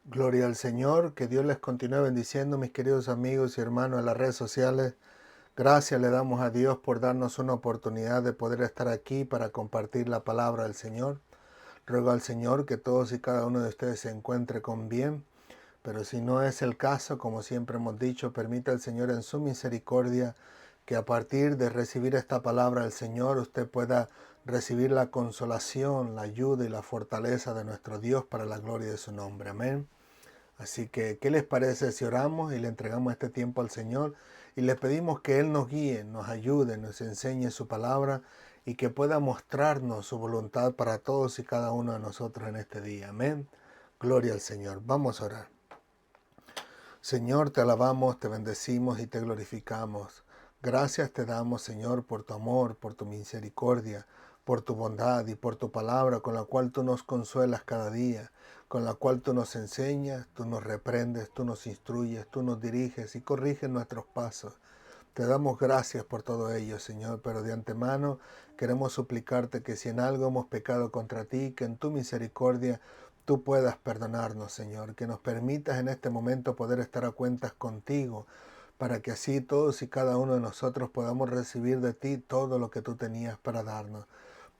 Gloria al Señor, que Dios les continúe bendiciendo, mis queridos amigos y hermanos en las redes sociales. Gracias le damos a Dios por darnos una oportunidad de poder estar aquí para compartir la palabra del Señor. Ruego al Señor que todos y cada uno de ustedes se encuentre con bien, pero si no es el caso, como siempre hemos dicho, permita al Señor en su misericordia que a partir de recibir esta palabra del Señor usted pueda recibir la consolación, la ayuda y la fortaleza de nuestro Dios para la gloria de su nombre. Amén. Así que, ¿qué les parece si oramos y le entregamos este tiempo al Señor y le pedimos que Él nos guíe, nos ayude, nos enseñe su palabra y que pueda mostrarnos su voluntad para todos y cada uno de nosotros en este día? Amén. Gloria al Señor. Vamos a orar. Señor, te alabamos, te bendecimos y te glorificamos. Gracias te damos, Señor, por tu amor, por tu misericordia, por tu bondad y por tu palabra con la cual tú nos consuelas cada día, con la cual tú nos enseñas, tú nos reprendes, tú nos instruyes, tú nos diriges y corriges nuestros pasos. Te damos gracias por todo ello, Señor, pero de antemano queremos suplicarte que si en algo hemos pecado contra ti, que en tu misericordia tú puedas perdonarnos, Señor, que nos permitas en este momento poder estar a cuentas contigo, para que así todos y cada uno de nosotros podamos recibir de ti todo lo que tú tenías para darnos.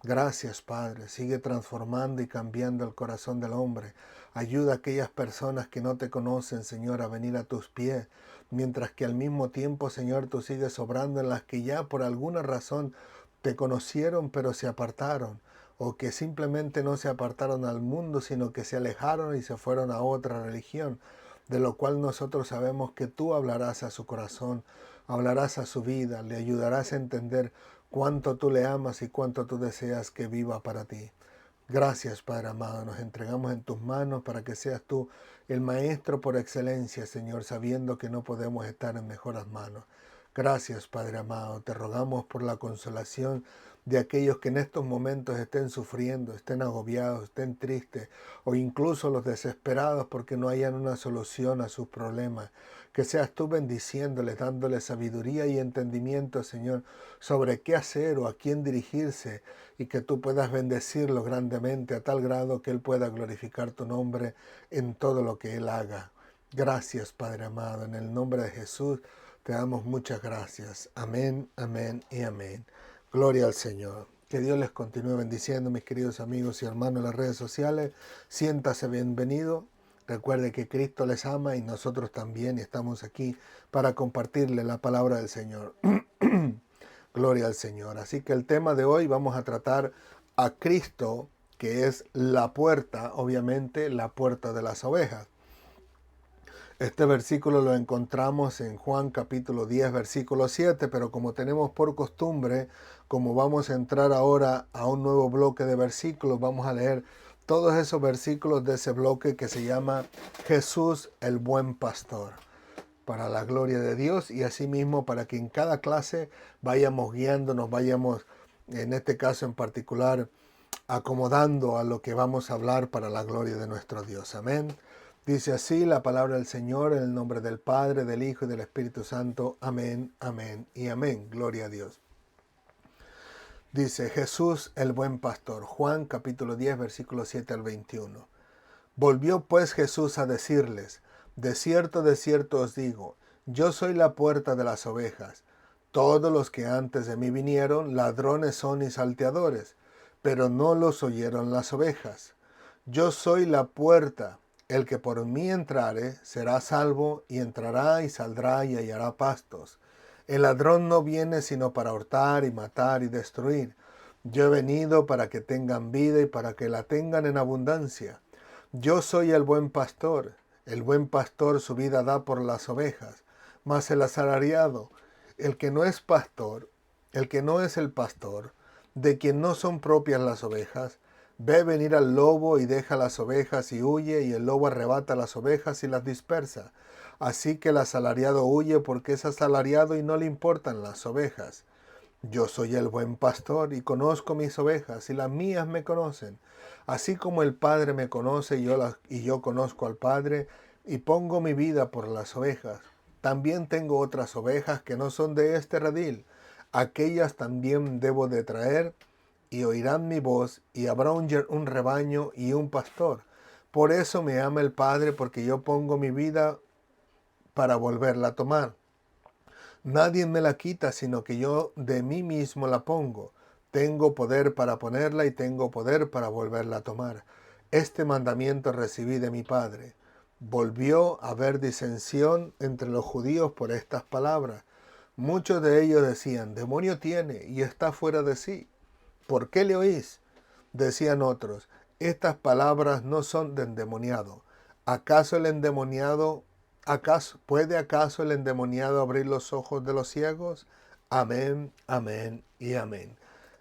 Gracias, Padre. Sigue transformando y cambiando el corazón del hombre. Ayuda a aquellas personas que no te conocen, Señor, a venir a tus pies, mientras que al mismo tiempo, Señor, tú sigues obrando en las que ya por alguna razón te conocieron pero se apartaron, o que simplemente no se apartaron al mundo, sino que se alejaron y se fueron a otra religión, de lo cual nosotros sabemos que tú hablarás a su corazón, hablarás a su vida, le ayudarás a entender cuánto tú le amas y cuánto tú deseas que viva para ti. Gracias, Padre amado, nos entregamos en tus manos para que seas tú el Maestro por excelencia, Señor, sabiendo que no podemos estar en mejores manos. Gracias, Padre amado, te rogamos por la consolación de aquellos que en estos momentos estén sufriendo, estén agobiados, estén tristes, o incluso los desesperados porque no hayan una solución a sus problemas. Que seas tú bendiciéndoles, dándoles sabiduría y entendimiento, Señor, sobre qué hacer o a quién dirigirse, y que tú puedas bendecirlo grandemente a tal grado que Él pueda glorificar tu nombre en todo lo que Él haga. Gracias, Padre amado, en el nombre de Jesús te damos muchas gracias. Amén, amén y amén. Gloria al Señor. Que Dios les continúe bendiciendo, mis queridos amigos y hermanos en las redes sociales. Siéntase bienvenido. Recuerde que Cristo les ama y nosotros también estamos aquí para compartirle la palabra del Señor. Gloria al Señor. Así que el tema de hoy vamos a tratar a Cristo, que es la puerta, obviamente la puerta de las ovejas. Este versículo lo encontramos en Juan capítulo 10, versículo 7, pero como tenemos por costumbre, como vamos a entrar ahora a un nuevo bloque de versículos, vamos a leer todos esos versículos de ese bloque que se llama Jesús el buen pastor, para la gloria de Dios y asimismo para que en cada clase vayamos guiándonos, vayamos, en este caso en particular, acomodando a lo que vamos a hablar para la gloria de nuestro Dios. Amén. Dice así la palabra del Señor en el nombre del Padre, del Hijo y del Espíritu Santo. Amén, amén y amén. Gloria a Dios. Dice Jesús el buen pastor. Juan capítulo 10 versículo 7 al 21. Volvió pues Jesús a decirles: de cierto os digo, yo soy la puerta de las ovejas. Todos los que antes de mí vinieron, ladrones son y salteadores, pero no los oyeron las ovejas. Yo soy la puerta. El que por mí entrare será salvo, y entrará y saldrá y hallará pastos. El ladrón no viene sino para hurtar y matar y destruir. Yo he venido para que tengan vida y para que la tengan en abundancia. Yo soy el buen pastor. El buen pastor su vida da por las ovejas. Mas el asalariado, el que no es pastor, el que no es el pastor, de quien no son propias las ovejas, ve venir al lobo y deja las ovejas y huye, y el lobo arrebata las ovejas y las dispersa. Así que el asalariado huye porque es asalariado y no le importan las ovejas. Yo soy el buen pastor y conozco mis ovejas y las mías me conocen. Así como el Padre me conoce y yo conozco al Padre y pongo mi vida por las ovejas. También tengo otras ovejas que no son de este redil. Aquellas también debo de traer y oirán mi voz y habrá un rebaño y un pastor. Por eso me ama el Padre, porque yo pongo mi vida para volverla a tomar. Nadie me la quita, sino que yo de mí mismo la pongo. Tengo poder para ponerla y tengo poder para volverla a tomar. Este mandamiento recibí de mi Padre. Volvió a haber disensión entre los judíos por estas palabras. Muchos de ellos decían, demonio tiene y está fuera de sí. ¿Por qué le oís? Decían otros, estas palabras no son de endemoniado. ¿Acaso el endemoniado, puede acaso el endemoniado abrir los ojos de los ciegos? Amén, amén y amén.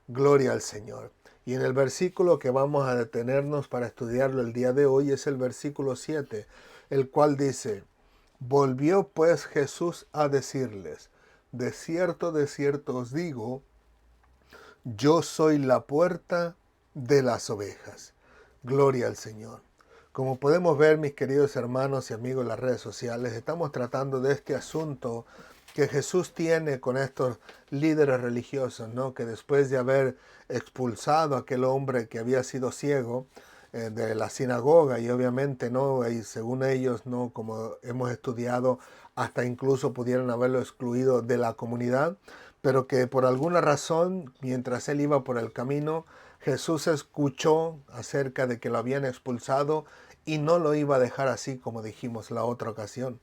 Gloria al Señor. Y en el versículo que vamos a detenernos para estudiarlo el día de hoy es el versículo 7, el cual dice, volvió pues Jesús a decirles, de cierto os digo, yo soy la puerta de las ovejas. Gloria al Señor. Como podemos ver, mis queridos hermanos y amigos en las redes sociales, estamos tratando de este asunto que Jesús tiene con estos líderes religiosos, ¿no? Que después de haber expulsado a aquel hombre que había sido ciego de la sinagoga, y obviamente no, y según ellos, no, como hemos estudiado, hasta incluso pudieron haberlo excluido de la comunidad, pero que por alguna razón, mientras él iba por el camino, Jesús escuchó acerca de que lo habían expulsado y no lo iba a dejar así como dijimos la otra ocasión.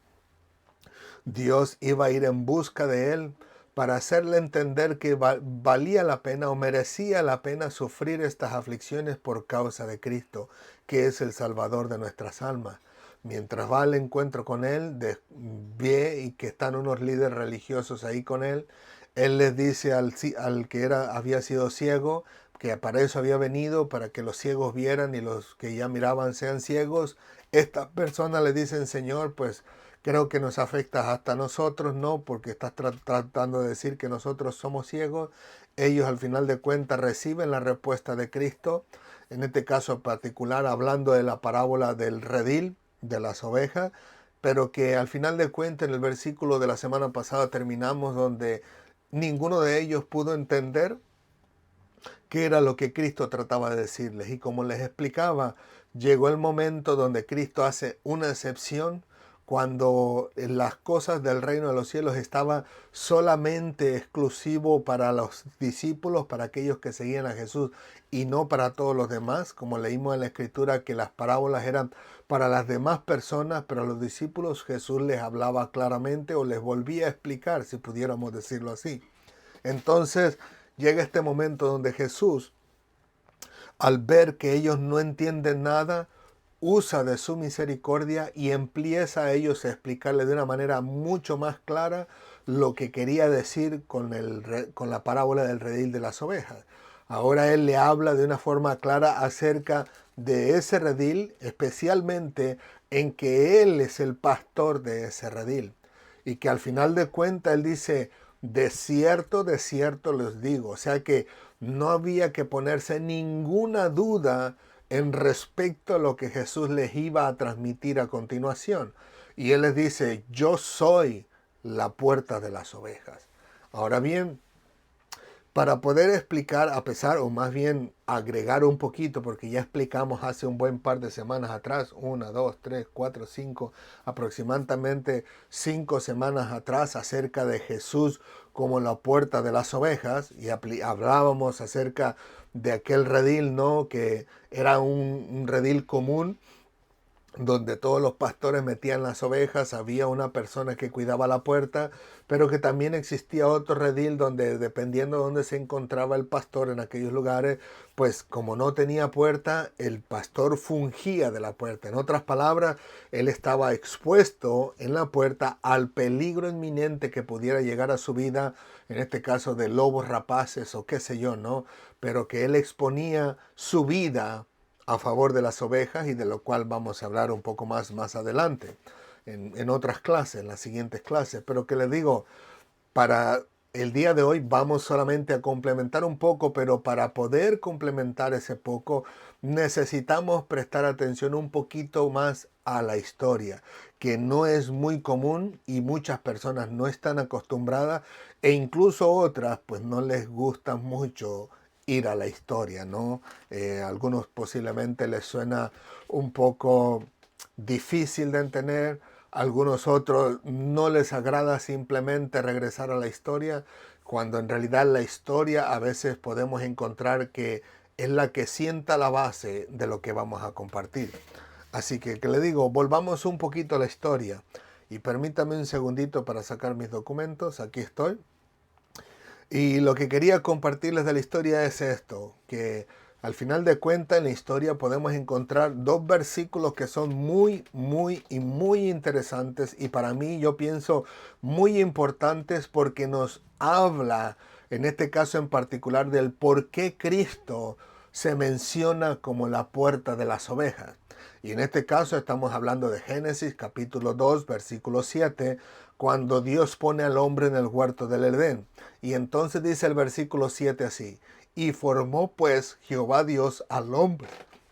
Dios iba a ir en busca de él para hacerle entender que valía la pena o merecía la pena sufrir estas aflicciones por causa de Cristo, que es el Salvador de nuestras almas. Mientras va al encuentro con él, ve y que están unos líderes religiosos ahí con él, él les dice al que había sido ciego, que para eso había venido, para que los ciegos vieran y los que ya miraban sean ciegos. Estas personas le dicen, Señor, pues creo que nos afecta hasta a nosotros, ¿no? Porque estás tratando de decir que nosotros somos ciegos. Ellos al final de cuentas reciben la respuesta de Cristo, en este caso particular hablando de la parábola del redil, de las ovejas, pero que al final de cuentas en el versículo de la semana pasada terminamos donde ninguno de ellos pudo entender qué era lo que Cristo trataba de decirles. Y como les explicaba, llegó el momento donde Cristo hace una excepción cuando las cosas del reino de los cielos estaban solamente exclusivo para los discípulos, para aquellos que seguían a Jesús y no para todos los demás, como leímos en la Escritura que las parábolas eran para las demás personas, pero a los discípulos Jesús les hablaba claramente o les volvía a explicar, si pudiéramos decirlo así. Entonces llega este momento donde Jesús, al ver que ellos no entienden nada, usa de su misericordia y empieza a ellos a explicarle de una manera mucho más clara lo que quería decir con la parábola del redil de las ovejas. Ahora él le habla de una forma clara acerca de ese redil, especialmente en que él es el pastor de ese redil. Y que al final de cuentas él dice, de cierto les digo. O sea que no había que ponerse ninguna duda en respecto a lo que Jesús les iba a transmitir a continuación. Y él les dice, yo soy la puerta de las ovejas. Ahora bien, para poder explicar, a pesar, o más bien agregar un poquito, porque ya explicamos hace un buen par de semanas atrás, 1, 2, 3, 4, 5, aproximadamente 5 semanas atrás, acerca de Jesús como la puerta de las ovejas, y hablábamos acerca de aquel redil, ¿no? Que era un redil común, donde todos los pastores metían las ovejas, había una persona que cuidaba la puerta, pero que también existía otro redil donde dependiendo de dónde se encontraba el pastor en aquellos lugares, pues como no tenía puerta, el pastor fungía de la puerta. En otras palabras, él estaba expuesto en la puerta al peligro inminente que pudiera llegar a su vida, en este caso de lobos rapaces o qué sé yo, ¿no? Pero que él exponía su vida a favor de las ovejas y de lo cual vamos a hablar un poco más adelante en otras clases, en las siguientes clases. Pero que les digo, para el día de hoy vamos solamente a complementar un poco, pero para poder complementar ese poco necesitamos prestar atención un poquito más a la historia, que no es muy común y muchas personas no están acostumbradas e incluso otras pues no les gusta mucho ir a la historia, ¿no? A algunos posiblemente les suena un poco difícil de entender, a algunos otros no les agrada simplemente regresar a la historia, cuando en realidad la historia a veces podemos encontrar que es la que sienta la base de lo que vamos a compartir. Así que le digo, volvamos un poquito a la historia. Y permítame un segundito para sacar mis documentos. Aquí estoy. Y lo que quería compartirles de la historia es esto, que al final de cuentas en la historia podemos encontrar dos versículos que son muy interesantes y para mí yo pienso muy importantes porque nos habla, en este caso en particular, del por qué Cristo se menciona como la puerta de las ovejas. Y en este caso estamos hablando de Génesis capítulo 2, versículo 7, cuando Dios pone al hombre en el huerto del Edén. Y entonces dice el versículo 7 así, y formó pues Jehová Dios al hombre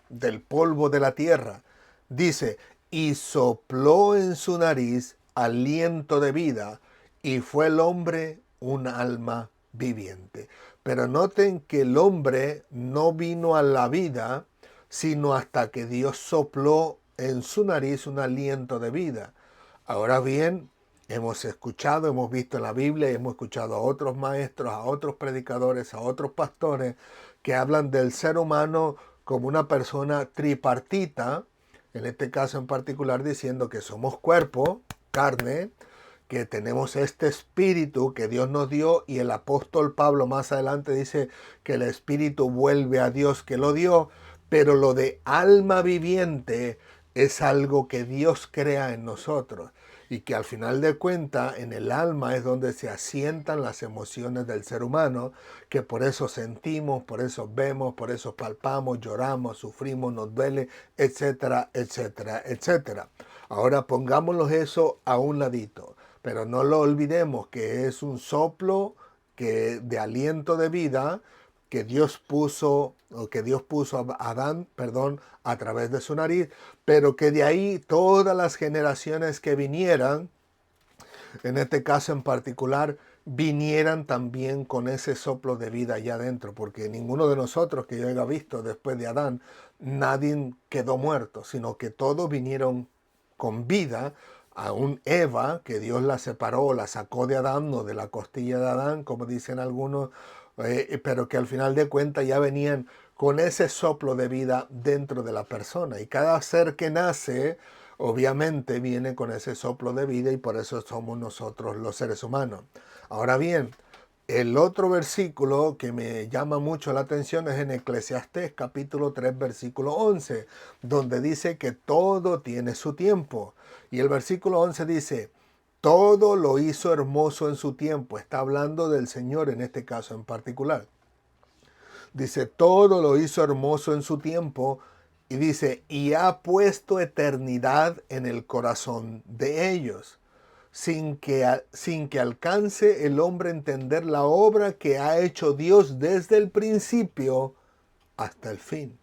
del polvo de la tierra. Dice, y sopló en su nariz aliento de vida, y fue el hombre un alma viviente. Pero noten que el hombre no vino a la vida, sino hasta que Dios sopló en su nariz un aliento de vida. Ahora bien, hemos escuchado, hemos visto en la Biblia, hemos escuchado a otros maestros, a otros predicadores, a otros pastores que hablan del ser humano como una persona tripartita, en este caso en particular diciendo que somos cuerpo, carne, que tenemos este espíritu que Dios nos dio y el apóstol Pablo más adelante dice que el espíritu vuelve a Dios que lo dio, pero lo de alma viviente es algo que Dios crea en nosotros y que al final de cuentas en el alma es donde se asientan las emociones del ser humano, que por eso sentimos, por eso vemos, por eso palpamos, lloramos, sufrimos, nos duele, etcétera, etcétera, etcétera. Ahora pongámoslo eso a un ladito, pero no lo olvidemos que es un soplo de aliento de vida que Dios puso a Adán, a través de su nariz, pero que de ahí todas las generaciones que vinieran, en este caso en particular, vinieran también con ese soplo de vida allá adentro, porque ninguno de nosotros que yo haya visto después de Adán, nadie quedó muerto, sino que todos vinieron con vida. Aún Eva, que Dios la separó, la sacó de Adán, no de la costilla de Adán, como dicen algunos, pero que al final de cuentas ya venían con ese soplo de vida dentro de la persona. Y cada ser que nace, obviamente viene con ese soplo de vida y por eso somos nosotros los seres humanos. Ahora bien, el otro versículo que me llama mucho la atención es en Eclesiastés capítulo 3 versículo 11, donde dice que todo tiene su tiempo. Y el versículo 11 dice, todo lo hizo hermoso en su tiempo. Está hablando del Señor en este caso en particular. Dice, todo lo hizo hermoso en su tiempo. Y dice, y ha puesto eternidad en el corazón de ellos, sin que alcance el hombre a entender la obra que ha hecho Dios desde el principio hasta el fin.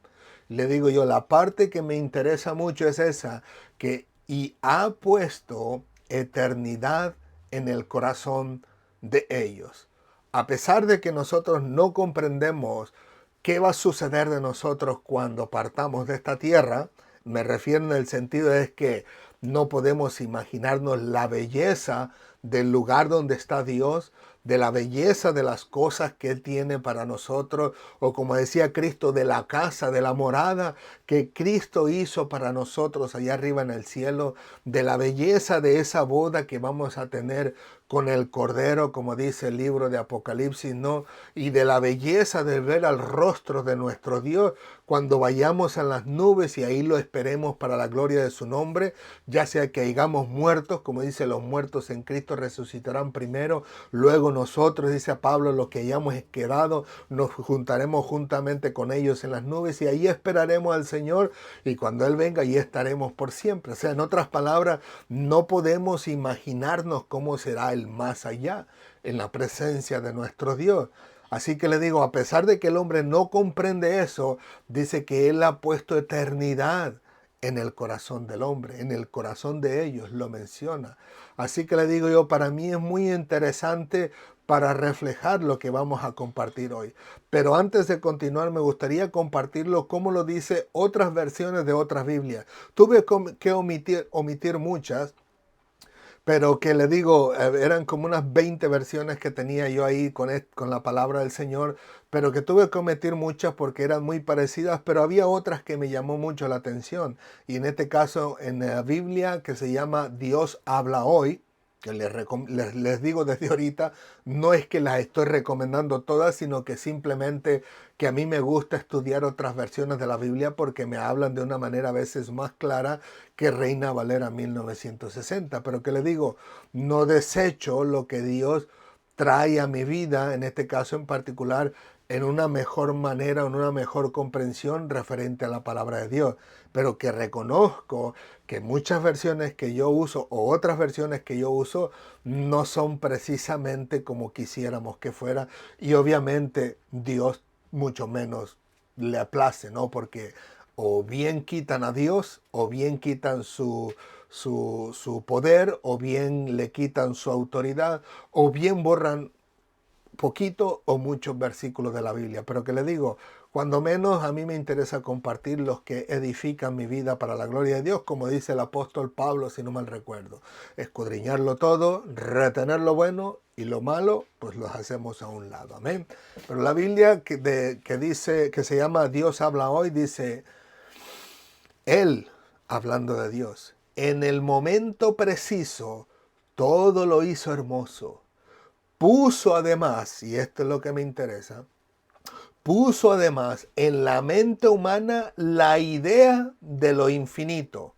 Le digo yo, la parte que me interesa mucho es esa, que y ha puesto eternidad en el corazón de ellos. A pesar de que nosotros no comprendemos qué va a suceder de nosotros cuando partamos de esta tierra, me refiero en el sentido es que no podemos imaginarnos la belleza del lugar donde está Dios, de la belleza de las cosas que Él tiene para nosotros, o como decía Cristo, de la casa, de la morada que Cristo hizo para nosotros allá arriba en el cielo, de la belleza de esa boda que vamos a tener con el Cordero, como dice el libro de Apocalipsis, ¿no? Y de la belleza de ver al rostro de nuestro Dios cuando vayamos en las nubes y ahí lo esperemos para la gloria de su nombre, ya sea que hayamos muertos, como dice, los muertos en Cristo resucitarán primero, luego nosotros, dice Pablo, los que hayamos quedado, nos juntaremos juntamente con ellos en las nubes y ahí esperaremos al Señor y cuando Él venga ahí estaremos por siempre. O sea, en otras palabras, no podemos imaginarnos cómo será el más allá en la presencia de nuestro Dios. Así que le digo, a pesar de que el hombre no comprende eso, dice que Él ha puesto eternidad en el corazón del hombre, en el corazón de ellos, lo menciona. Así que le digo yo, para mí es muy interesante para reflejar lo que vamos a compartir hoy. Pero antes de continuar, me gustaría compartirlo como lo dice otras versiones de otras Biblias. Tuve que omitir muchas, pero que le digo, eran como unas 20 versiones que tenía yo ahí con la palabra del Señor, pero que tuve que omitir muchas porque eran muy parecidas, pero había otras que me llamó mucho la atención. Y en este caso, en la Biblia, que se llama Dios habla hoy, que les digo desde ahorita, no es que las estoy recomendando todas, sino que simplemente que a mí me gusta estudiar otras versiones de la Biblia porque me hablan de una manera a veces más clara que Reina Valera 1960. Pero que le digo, no desecho lo que Dios trae a mi vida, en este caso en particular, en una mejor manera, en una mejor comprensión referente a la palabra de Dios, pero que reconozco que muchas versiones que yo uso o otras versiones que yo uso no son precisamente como quisiéramos que fuera, y obviamente Dios mucho menos le place, ¿no? Porque o bien quitan a Dios, o bien quitan su poder, o bien le quitan su autoridad, o bien borran poquito o muchos versículos de la Biblia. Pero que le digo, cuando menos a mí me interesa compartir los que edifican mi vida para la gloria de Dios, como dice el apóstol Pablo, si no mal recuerdo. Escudriñarlo todo, retener lo bueno y lo malo, pues los hacemos a un lado. Amén. Pero la Biblia que dice, que se llama Dios habla hoy, dice, Él, hablando de Dios, en el momento preciso, todo lo hizo hermoso. Puso además, y esto es lo que me interesa, puso además en la mente humana la idea de lo infinito,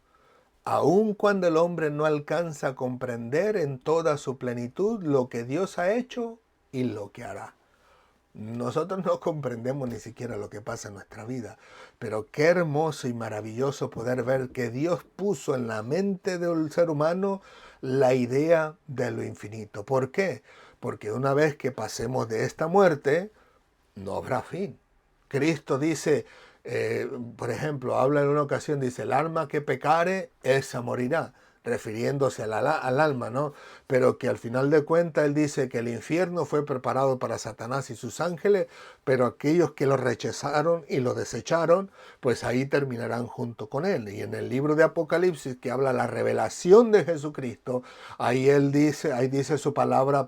aun cuando el hombre no alcanza a comprender en toda su plenitud lo que Dios ha hecho y lo que hará. Nosotros no comprendemos ni siquiera lo que pasa en nuestra vida, pero qué hermoso y maravilloso poder ver que Dios puso en la mente del ser humano la idea de lo infinito. ¿Por qué? Porque una vez que pasemos de esta muerte, no habrá fin. Cristo dice, por ejemplo, habla en una ocasión, dice, el alma que pecare, esa morirá, refiriéndose al alma, ¿no? Pero que al final de cuentas él dice que el infierno fue preparado para Satanás y sus ángeles, pero aquellos que lo rechazaron y lo desecharon, pues ahí terminarán junto con él. Y en el libro de Apocalipsis, que habla la revelación de Jesucristo, ahí dice su palabra,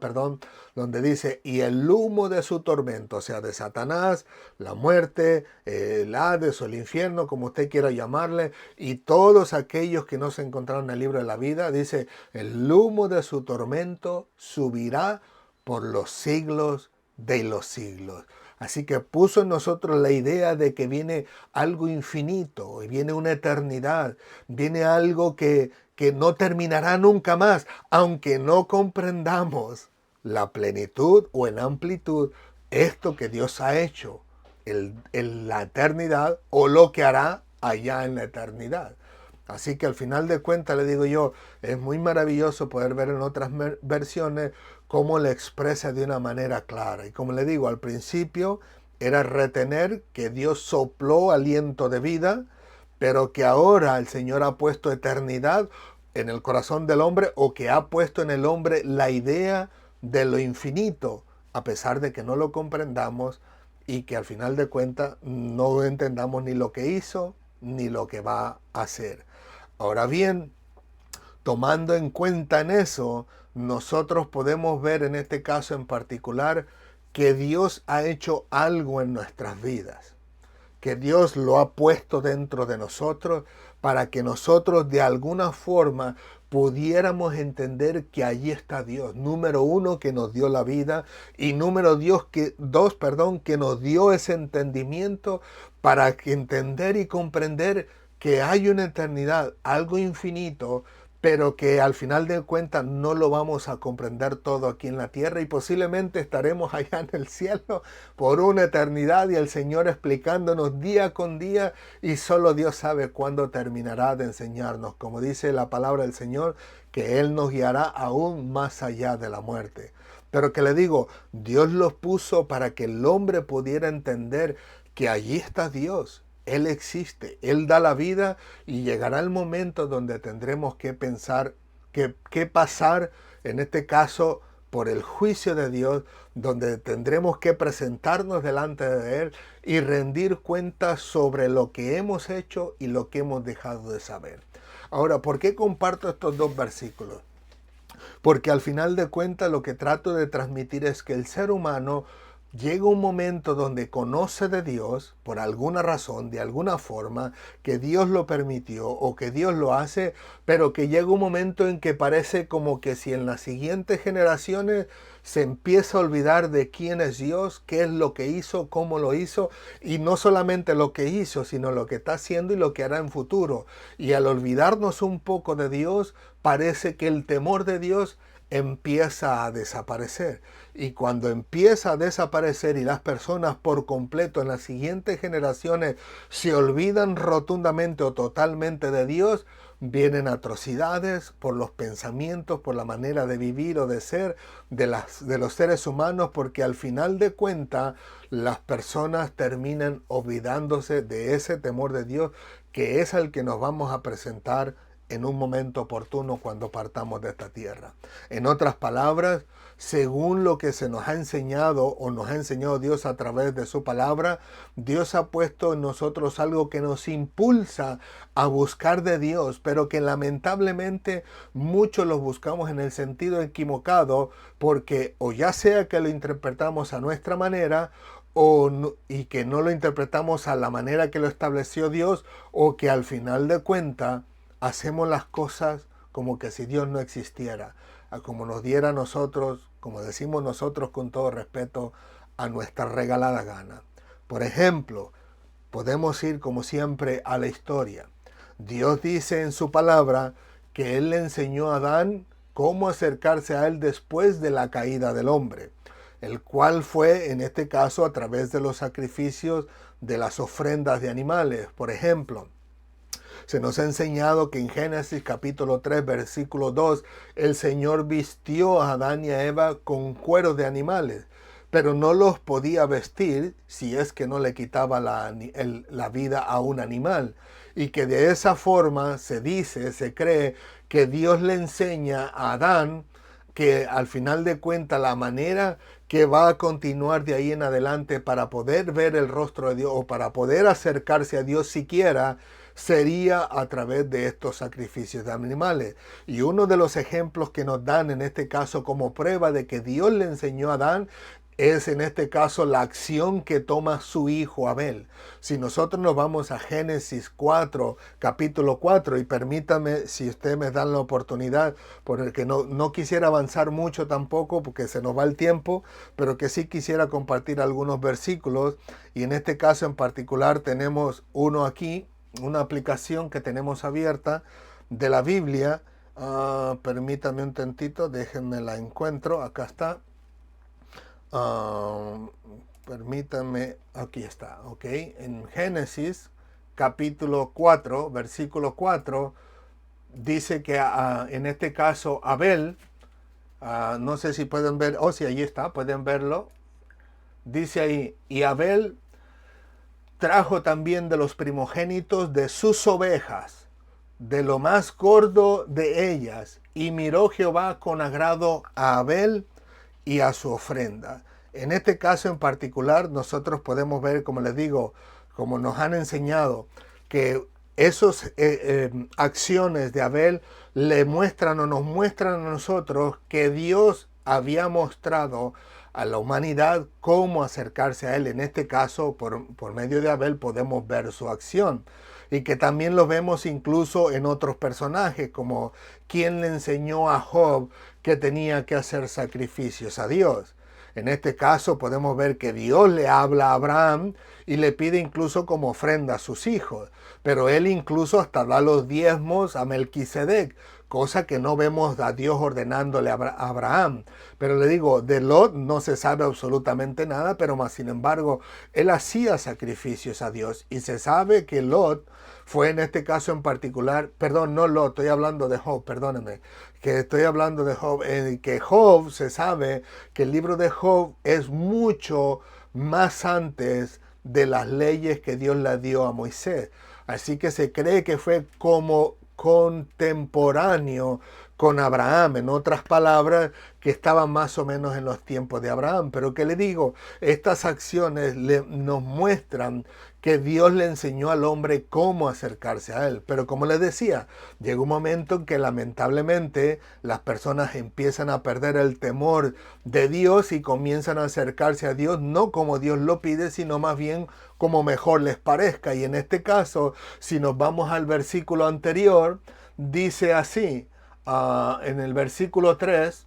donde dice, y el humo de su tormento, o sea, de Satanás, la muerte, el Hades o el infierno, como usted quiera llamarle, y todos aquellos que no se encontraron en el libro de la vida, dice, el humo de su tormento subirá por los siglos de los siglos. Así que puso en nosotros la idea de que viene algo infinito, y viene una eternidad, viene algo que no terminará nunca más, aunque no comprendamos la plenitud o en amplitud esto que Dios ha hecho en la eternidad o lo que hará allá en la eternidad. Así que al final de cuentas le digo yo, es muy maravilloso poder ver en otras versiones cómo le expresa de una manera clara. Y como le digo, al principio era retener que Dios sopló aliento de vida, pero que ahora el Señor ha puesto eternidad en el corazón del hombre, o que ha puesto en el hombre la idea de lo infinito, a pesar de que no lo comprendamos y que al final de cuentas no entendamos ni lo que hizo ni lo que va a hacer. Ahora bien, tomando en cuenta en eso, nosotros podemos ver en este caso en particular que Dios ha hecho algo en nuestras vidas, que Dios lo ha puesto dentro de nosotros para que nosotros de alguna forma pudiéramos entender que allí está Dios. Número uno, que nos dio la vida, y número dos, que nos dio ese entendimiento para entender y comprender que hay una eternidad, algo infinito, pero que al final de cuentas no lo vamos a comprender todo aquí en la tierra, y posiblemente estaremos allá en el cielo por una eternidad y el Señor explicándonos día con día, y solo Dios sabe cuándo terminará de enseñarnos, como dice la palabra del Señor, que Él nos guiará aún más allá de la muerte. Pero que le digo, Dios los puso para que el hombre pudiera entender que allí está Dios. Él existe, Él da la vida, y llegará el momento donde tendremos que pensar qué pasar, en este caso, por el juicio de Dios, donde tendremos que presentarnos delante de Él y rendir cuentas sobre lo que hemos hecho y lo que hemos dejado de saber. Ahora, ¿por qué comparto estos dos versículos? Porque al final de cuentas lo que trato de transmitir es que el ser humano llega un momento donde conoce de Dios por alguna razón, de alguna forma, que Dios lo permitió o que Dios lo hace, pero que llega un momento en que parece como que si en las siguientes generaciones se empieza a olvidar de quién es Dios, qué es lo que hizo, cómo lo hizo, y no solamente lo que hizo, sino lo que está haciendo y lo que hará en futuro. Y al olvidarnos un poco de Dios, parece que el temor de Dios empieza a desaparecer. Y cuando empieza a desaparecer y las personas por completo en las siguientes generaciones se olvidan rotundamente o totalmente de Dios, vienen atrocidades por los pensamientos, por la manera de vivir o de ser de los seres humanos, porque al final de cuentas las personas terminan olvidándose de ese temor de Dios, que es el que nos vamos a presentar en un momento oportuno cuando partamos de esta tierra. En otras palabras, según lo que se nos ha enseñado o nos ha enseñado Dios a través de su palabra, Dios ha puesto en nosotros algo que nos impulsa a buscar de Dios, pero que lamentablemente muchos lo buscamos en el sentido equivocado, porque o ya sea que lo interpretamos a nuestra manera, y que no lo interpretamos a la manera que lo estableció Dios, o que al final de cuentas hacemos las cosas como que si Dios no existiera, a como nos diera a nosotros, como decimos nosotros con todo respeto, a nuestra regalada gana. Por ejemplo, podemos ir como siempre a la historia. Dios dice en su palabra que Él le enseñó a Adán cómo acercarse a Él después de la caída del hombre, el cual fue en este caso a través de los sacrificios de las ofrendas de animales. Por ejemplo, se nos ha enseñado que en Génesis capítulo 3 versículo 2 el Señor vistió a Adán y a Eva con cueros de animales, pero no los podía vestir si es que no le quitaba la vida a un animal. Y que de esa forma se dice, se cree que Dios le enseña a Adán que al final de cuentas la manera que va a continuar de ahí en adelante para poder ver el rostro de Dios o para poder acercarse a Dios siquiera sería a través de estos sacrificios de animales. Y uno de los ejemplos que nos dan en este caso como prueba de que Dios le enseñó a Adán es en este caso la acción que toma su hijo Abel. Si nosotros nos vamos a Génesis 4, capítulo 4, y permítame, si ustedes me dan la oportunidad, porque no quisiera avanzar mucho tampoco, porque se nos va el tiempo, pero que sí quisiera compartir algunos versículos, y en este caso en particular tenemos uno aquí, una aplicación que tenemos abierta de la Biblia. Permítame un tantito, déjenme la encuentro, acá está. Permítanme, aquí está, ok. En Génesis capítulo 4, versículo 4, dice que en este caso Abel, no sé si pueden ver, sí, ahí está, pueden verlo. Dice ahí, y Abel trajo también de los primogénitos de sus ovejas, de lo más gordo de ellas, y miró Jehová con agrado a Abel y a su ofrenda. En este caso en particular nosotros podemos ver, como les digo, como nos han enseñado, que esas acciones de Abel le muestran o nos muestran a nosotros que Dios había mostrado a la humanidad cómo acercarse a Él. En este caso, por medio de Abel podemos ver su acción. Y que también lo vemos incluso en otros personajes, como quien le enseñó a Job que tenía que hacer sacrificios a Dios. En este caso podemos ver que Dios le habla a Abraham y le pide incluso como ofrenda a sus hijos. Pero él incluso hasta da los diezmos a Melquisedec, cosa que no vemos a Dios ordenándole a Abraham. Pero le digo, de Lot no se sabe absolutamente nada, pero más sin embargo, él hacía sacrificios a Dios. Y se sabe que Lot fue en este caso en particular, perdón, no Lot, estoy hablando de Job, perdónenme, que estoy hablando de Job, que Job se sabe que el libro de Job es mucho más antes de las leyes que Dios le dio a Moisés. Así que se cree que fue como contemporáneo con Abraham, en otras palabras, que estaban más o menos en los tiempos de Abraham. Pero que le digo, estas acciones nos muestran que Dios le enseñó al hombre cómo acercarse a Él. Pero como les decía, llega un momento en que lamentablemente las personas empiezan a perder el temor de Dios y comienzan a acercarse a Dios no como Dios lo pide, sino más bien como mejor les parezca. Y en este caso, si nos vamos al versículo anterior, dice así, en el versículo 3,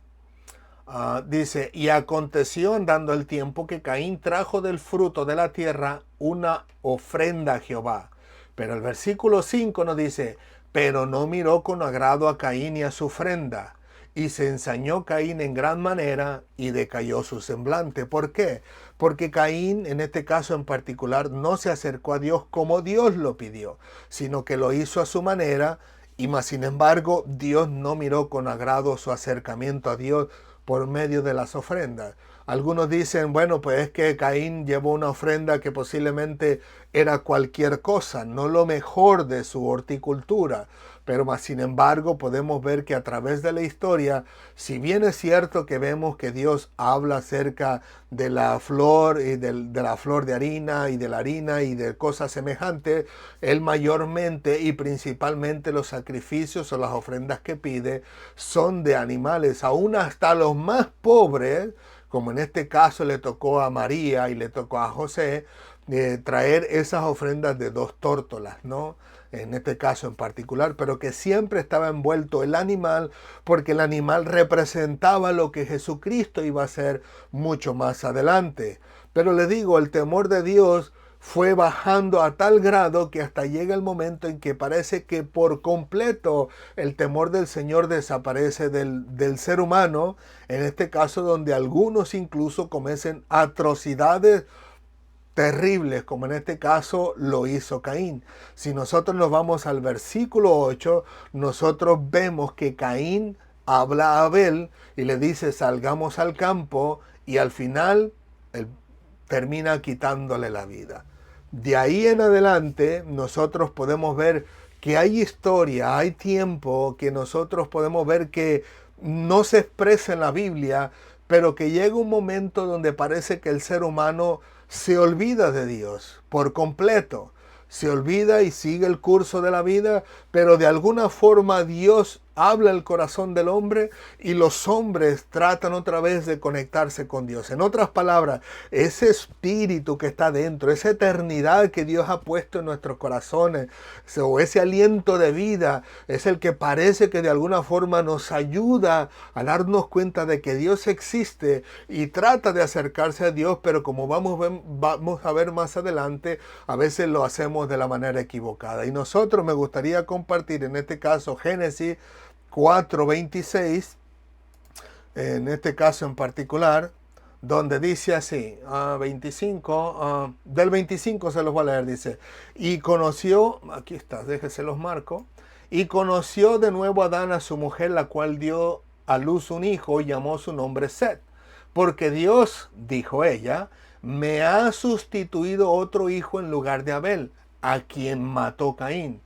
dice, y aconteció andando el tiempo que Caín trajo del fruto de la tierra una ofrenda a Jehová. Pero el versículo 5 nos dice, pero no miró con agrado a Caín y a su ofrenda. Y se ensañó Caín en gran manera y decayó su semblante. ¿Por qué? Porque Caín, en este caso en particular, no se acercó a Dios como Dios lo pidió, sino que lo hizo a su manera. Y más sin embargo, Dios no miró con agrado su acercamiento a Dios por medio de las ofrendas. Algunos dicen, bueno, pues es que Caín llevó una ofrenda que posiblemente era cualquier cosa, no lo mejor de su horticultura. Pero más sin embargo podemos ver que a través de la historia, si bien es cierto que vemos que Dios habla acerca de la flor y de la flor de harina y de la harina y de cosas semejantes, Él mayormente y principalmente los sacrificios o las ofrendas que pide son de animales, aún hasta los más pobres, como en este caso le tocó a María y le tocó a José, traer esas ofrendas de 2 tórtolas, ¿no? En este caso en particular, pero que siempre estaba envuelto el animal, porque el animal representaba lo que Jesucristo iba a hacer mucho más adelante. Pero le digo, el temor de Dios fue bajando a tal grado que hasta llega el momento en que parece que por completo el temor del Señor desaparece del ser humano, en este caso donde algunos incluso cometen atrocidades terribles, como en este caso lo hizo Caín. Si nosotros nos vamos al versículo 8, nosotros vemos que Caín habla a Abel y le dice salgamos al campo, y al final él termina quitándole la vida. De ahí en adelante nosotros podemos ver que hay historia, hay tiempo que nosotros podemos ver que no se expresa en la Biblia, pero que llega un momento donde parece que el ser humano se olvida de Dios por completo. Se olvida y sigue el curso de la vida, pero de alguna forma Dios habla el corazón del hombre y los hombres tratan otra vez de conectarse con Dios. En otras palabras, ese espíritu que está dentro, esa eternidad que Dios ha puesto en nuestros corazones, o ese aliento de vida, es el que parece que de alguna forma nos ayuda a darnos cuenta de que Dios existe y trata de acercarse a Dios, pero como vamos a ver más adelante, a veces lo hacemos de la manera equivocada. Y nosotros me gustaría compartir en este caso Génesis 4:26, en este caso en particular, donde dice así, 25, del 25 se los voy a leer, dice, y conoció, aquí está, déjense los marco, y conoció de nuevo Adán a su mujer, la cual dio a luz un hijo y llamó su nombre Set, porque Dios, dijo ella, me ha sustituido otro hijo en lugar de Abel, a quien mató Caín.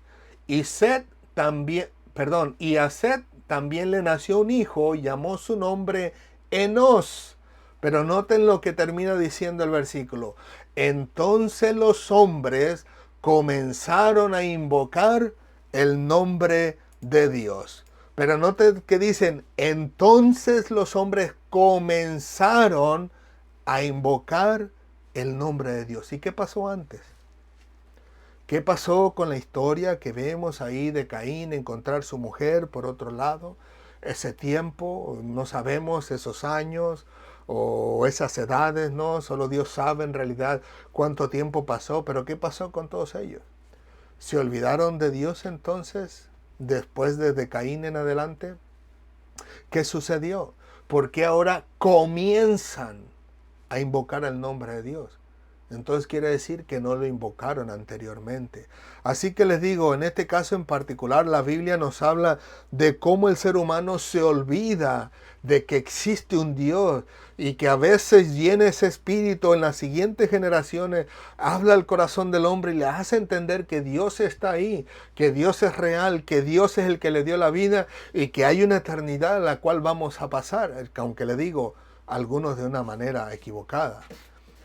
Y Set también, y a Set también le nació un hijo, y llamó su nombre Enos. Pero noten lo que termina diciendo el versículo. Entonces los hombres comenzaron a invocar el nombre de Dios. Pero noten que dicen, entonces los hombres comenzaron a invocar el nombre de Dios. ¿Y qué pasó antes? ¿Qué pasó con la historia que vemos ahí de Caín encontrar su mujer por otro lado? Ese tiempo, no sabemos esos años o esas edades, ¿no? Solo Dios sabe en realidad cuánto tiempo pasó, pero ¿qué pasó con todos ellos? ¿Se olvidaron de Dios entonces, después de Caín en adelante? ¿Qué sucedió? ¿Por qué ahora comienzan a invocar el nombre de Dios? Entonces quiere decir que no lo invocaron anteriormente. Así que les digo, en este caso en particular, la Biblia nos habla de cómo el ser humano se olvida de que existe un Dios y que a veces llena ese espíritu en las siguientes generaciones, habla al corazón del hombre y le hace entender que Dios está ahí, que Dios es real, que Dios es el que le dio la vida y que hay una eternidad a la cual vamos a pasar, aunque le digo, algunos de una manera equivocada.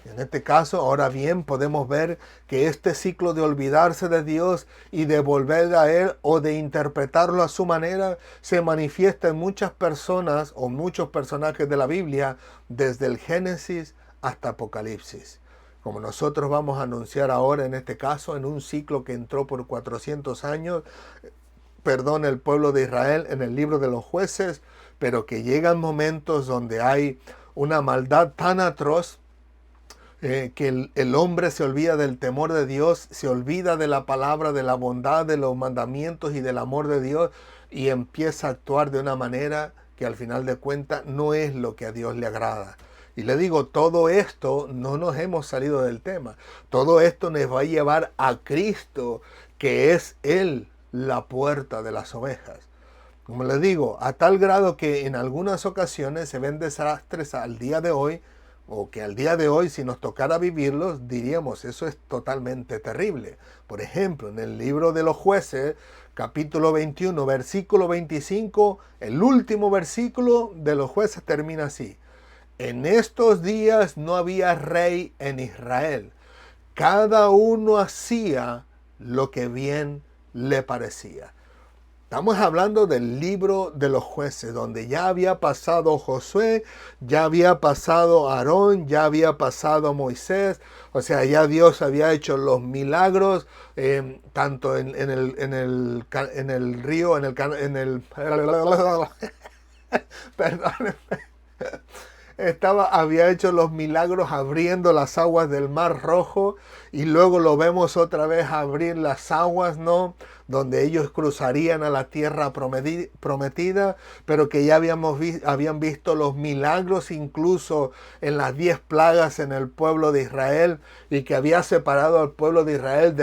En este caso, ahora bien, podemos ver que este ciclo de olvidarse de Dios y de volver a Él o de interpretarlo a su manera se manifiesta en muchas personas o muchos personajes de la Biblia desde el Génesis hasta Apocalipsis. Como nosotros vamos a anunciar ahora en este caso, en un ciclo que entró por 400 años, el pueblo de Israel en el libro de los jueces, pero que llegan momentos donde hay una maldad tan atroz que el hombre se olvida del temor de Dios, se olvida de la palabra, de la bondad, de los mandamientos y del amor de Dios y empieza a actuar de una manera que al final de cuentas no es lo que a Dios le agrada. Y le digo, todo esto no nos hemos salido del tema. Todo esto nos va a llevar a Cristo, que es Él la puerta de las ovejas. Como les digo, a tal grado que en algunas ocasiones se ven desastres al día de hoy, o que al día de hoy, si nos tocara vivirlos, diríamos, eso es totalmente terrible. Por ejemplo, en el libro de los jueces, capítulo 21, versículo 25, el último versículo de los jueces termina así. En estos días no había rey en Israel. Cada uno hacía lo que bien le parecía. Estamos hablando del libro de los jueces, donde ya había pasado Josué, ya había pasado Aarón, ya había pasado Moisés. O sea, ya Dios había hecho los milagros, tanto en el río, perdónenme. Había hecho los milagros abriendo las aguas del Mar Rojo y luego lo vemos otra vez abrir las aguas, ¿no? Donde ellos cruzarían a la tierra prometida, pero que ya habían visto los milagros incluso en las 10 plagas en el pueblo de Israel y que había separado al pueblo de Israel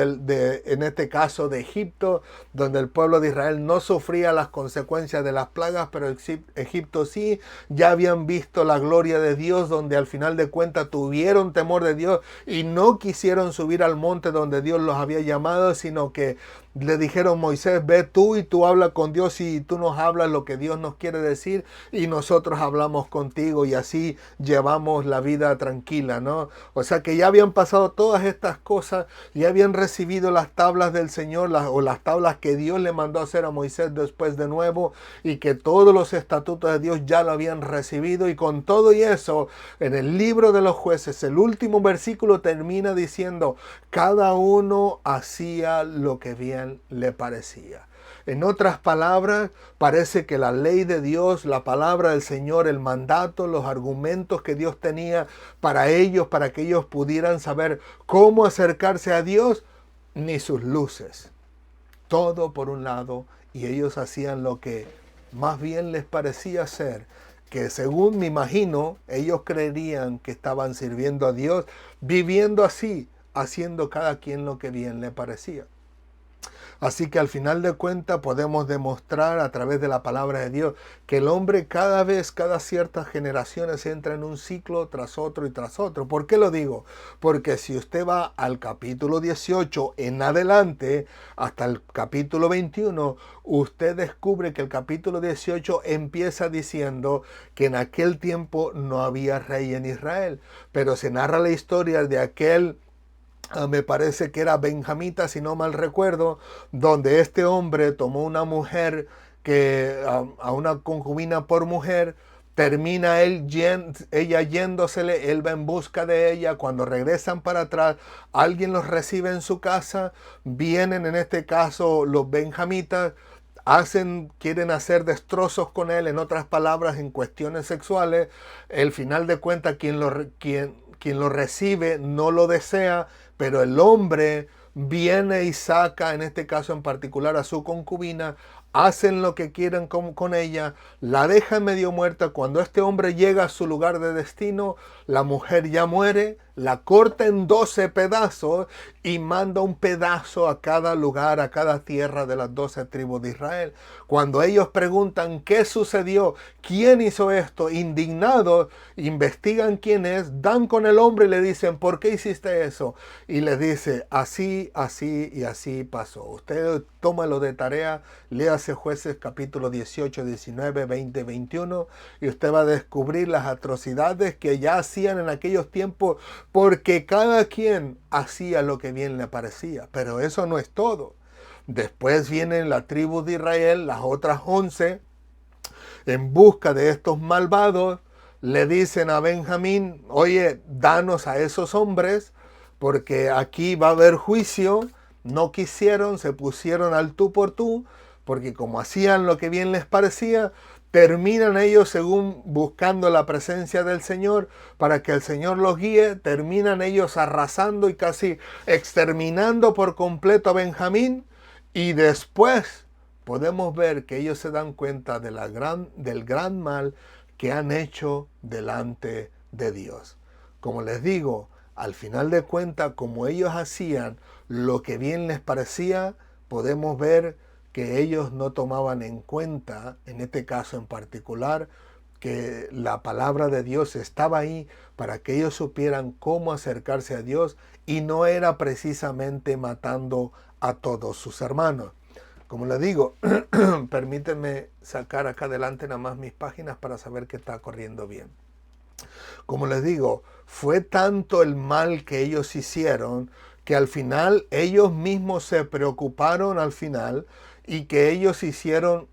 en este caso de Egipto, donde el pueblo de Israel no sufría las consecuencias de las plagas, pero Egipto sí. Ya habían visto la gloria de Dios, donde al final de cuentas tuvieron temor de Dios y no quisieron subir al monte donde Dios los había llamado, sino que le dijeron, Moisés, ve tú y tú habla con Dios y tú nos hablas lo que Dios nos quiere decir y nosotros hablamos contigo y así llevamos la vida tranquila, ¿no? O sea que ya habían pasado todas estas cosas, ya habían recibido las tablas del Señor o las tablas que Dios le mandó a hacer a Moisés después de nuevo y que todos los estatutos de Dios ya lo habían recibido y con todo y eso, en el libro de los jueces, el último versículo termina diciendo, cada uno hacía lo que bien le parecía. En otras palabras, parece que la ley de Dios, la palabra del Señor, el mandato, los argumentos que Dios tenía para ellos, para que ellos pudieran saber cómo acercarse a Dios, ni sus luces. Todo por un lado, y ellos hacían lo que más bien les parecía hacer, que según me imagino, ellos creerían que estaban sirviendo a Dios, viviendo así, haciendo cada quien lo que bien le parecía. Así que al final de cuentas podemos demostrar a través de la palabra de Dios que el hombre cada ciertas generaciones entra en un ciclo tras otro y tras otro. ¿Por qué lo digo? Porque si usted va al capítulo 18 en adelante hasta el capítulo 21, usted descubre que el capítulo 18 empieza diciendo que en aquel tiempo no había rey en Israel, pero se narra la historia de aquel me parece que era benjamita, si no mal recuerdo, donde este hombre tomó una mujer, a una concubina por mujer, termina ella yéndosele, él va en busca de ella, cuando regresan para atrás, alguien los recibe en su casa, vienen en este caso los benjamitas, quieren hacer destrozos con él, en otras palabras, en cuestiones sexuales, el final de cuentas quien lo recibe no lo desea, pero el hombre viene y saca, en este caso en particular a su concubina, hacen lo que quieran con ella, la dejan medio muerta. Cuando este hombre llega a su lugar de destino, la mujer ya muere, la corta en 12 pedazos y manda un pedazo a cada lugar, a cada tierra de las 12 tribus de Israel. Cuando ellos preguntan qué sucedió, quién hizo esto, indignados, investigan quién es, dan con el hombre y le dicen, ¿por qué hiciste eso? Y les dice, así, así y así pasó. Usted tómalo de tarea, léase Jueces capítulo 18, 19, 20, 21 y usted va a descubrir las atrocidades que ya hacían en aquellos tiempos porque cada quien hacía lo que bien le parecía. Pero eso no es todo. Después vienen la tribu de Israel, las otras 11, en busca de estos malvados, le dicen a Benjamín, oye, danos a esos hombres, porque aquí va a haber juicio. No quisieron, se pusieron al tú por tú, porque como hacían lo que bien les parecía, terminan ellos según buscando la presencia del Señor para que el Señor los guíe, terminan ellos arrasando y casi exterminando por completo a Benjamín, y después podemos ver que ellos se dan cuenta de del gran mal que han hecho delante de Dios. Como les digo, al final de cuentas, como ellos hacían lo que bien les parecía, podemos ver que ellos no tomaban en cuenta, en este caso en particular, que la palabra de Dios estaba ahí para que ellos supieran cómo acercarse a Dios y no era precisamente matando a todos sus hermanos. Como les digo, permítanme sacar acá adelante nada más mis páginas para saber que está corriendo bien. Como les digo, fue tanto el mal que ellos hicieron que al final ellos mismos se preocuparon al final y que ellos hicieron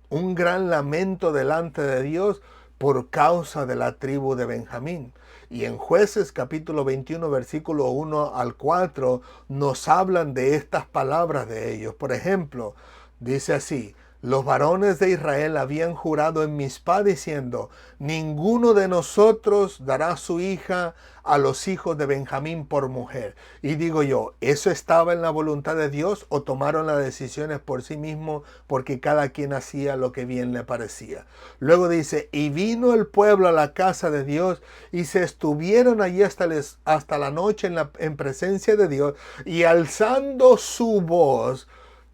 un gran lamento delante de Dios por causa de la tribu de Benjamín. Y en Jueces capítulo 21 versículo 1 al 4 nos hablan de estas palabras de ellos. Por ejemplo, dice así: los varones de Israel habían jurado en Mizpá diciendo, ninguno de nosotros dará su hija a los hijos de Benjamín por mujer. Y digo yo, ¿eso estaba en la voluntad de Dios o tomaron las decisiones por sí mismos porque cada quien hacía lo que bien le parecía? Luego dice, y vino el pueblo a la casa de Dios y se estuvieron allí hasta la noche en presencia de Dios y alzando su voz,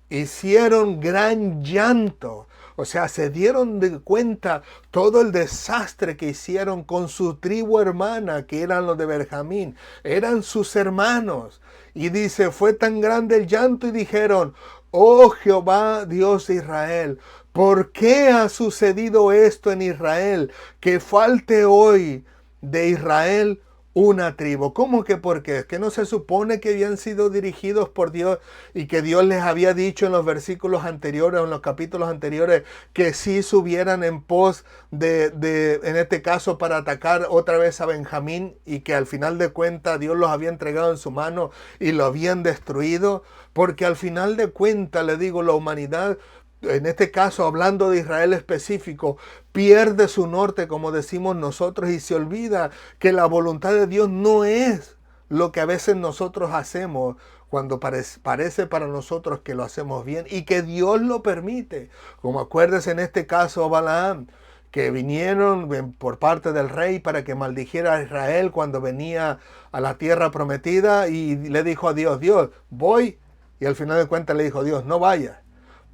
hicieron gran llanto. O sea, se dieron de cuenta todo el desastre que hicieron con su tribu hermana, que eran los de Benjamín. Eran sus hermanos. Y dice, fue tan grande el llanto y dijeron, oh Jehová, Dios de Israel, ¿por qué ha sucedido esto en Israel? Que falte hoy de Israel una tribu. ¿Cómo que por qué? ¿Es que no se supone que habían sido dirigidos por Dios y que Dios les había dicho en los versículos anteriores o en los capítulos anteriores que sí subieran en pos en este caso, para atacar otra vez a Benjamín y que al final de cuentas Dios los había entregado en su mano y lo habían destruido? Porque al final de cuentas, le digo, la humanidad, en este caso hablando de Israel específico, pierde su norte, como decimos nosotros, y se olvida que la voluntad de Dios no es lo que a veces nosotros hacemos cuando parece para nosotros que lo hacemos bien y que Dios lo permite. Como acuérdense en este caso Balaam, que vinieron por parte del rey para que maldijera a Israel cuando venía a la tierra prometida, y le dijo a Dios, Dios, voy, y al final de cuentas le dijo, Dios, no vayas.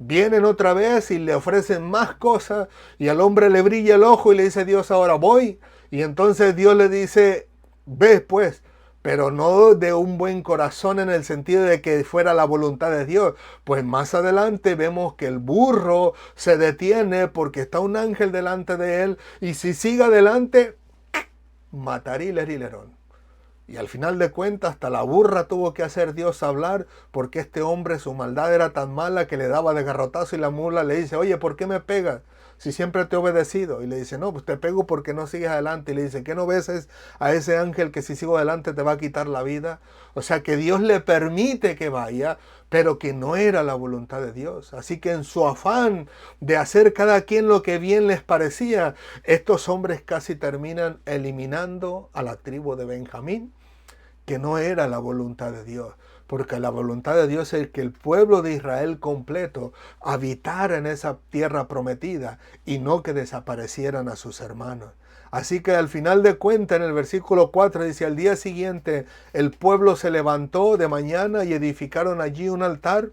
Vienen otra vez y le ofrecen más cosas y al hombre le brilla el ojo y le dice Dios, ahora voy. Y entonces Dios le dice, ve pues, pero no de un buen corazón en el sentido de que fuera la voluntad de Dios. Pues más adelante vemos que el burro se detiene porque está un ángel delante de él y si sigue adelante, mataríler. Y al final de cuentas hasta la burra tuvo que hacer Dios hablar, porque este hombre, su maldad era tan mala que le daba de garrotazo, y la mula le dice, oye, ¿por qué me pegas si siempre te he obedecido? Y le dice, no, pues te pego porque no sigues adelante. Y le dice, ¿qué no ves a ese ángel que si sigo adelante te va a quitar la vida? O sea que Dios le permite que vaya, pero que no era la voluntad de Dios. Así que en su afán de hacer cada quien lo que bien les parecía, estos hombres casi terminan eliminando a la tribu de Benjamín, que no era la voluntad de Dios. porque la voluntad de Dios es que el pueblo de Israel completo habitara en esa tierra prometida y no que desaparecieran a sus hermanos. Así que al final de cuentas, en el versículo 4 dice, al día siguiente el pueblo se levantó de mañana y edificaron allí un altar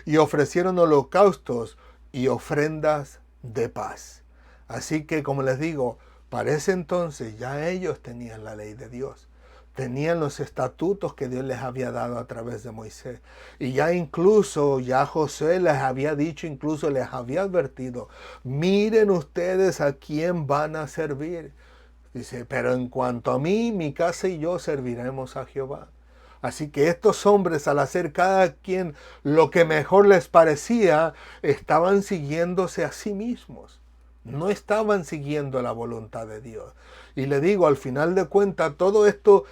y ofrecieron holocaustos y ofrendas de paz. Así que, como les digo, para ese entonces ya ellos tenían la ley de Dios. Tenían los estatutos que Dios les había dado a través de Moisés. Y ya incluso, ya Josué les había dicho, incluso les había advertido, miren ustedes a quién van a servir. Dice, pero en cuanto a mí, mi casa y yo serviremos a Jehová. Así que estos hombres, al hacer cada quien lo que mejor les parecía, estaban siguiéndose a sí mismos. No estaban siguiendo la voluntad de Dios. Y le digo, al final de cuentas, todo esto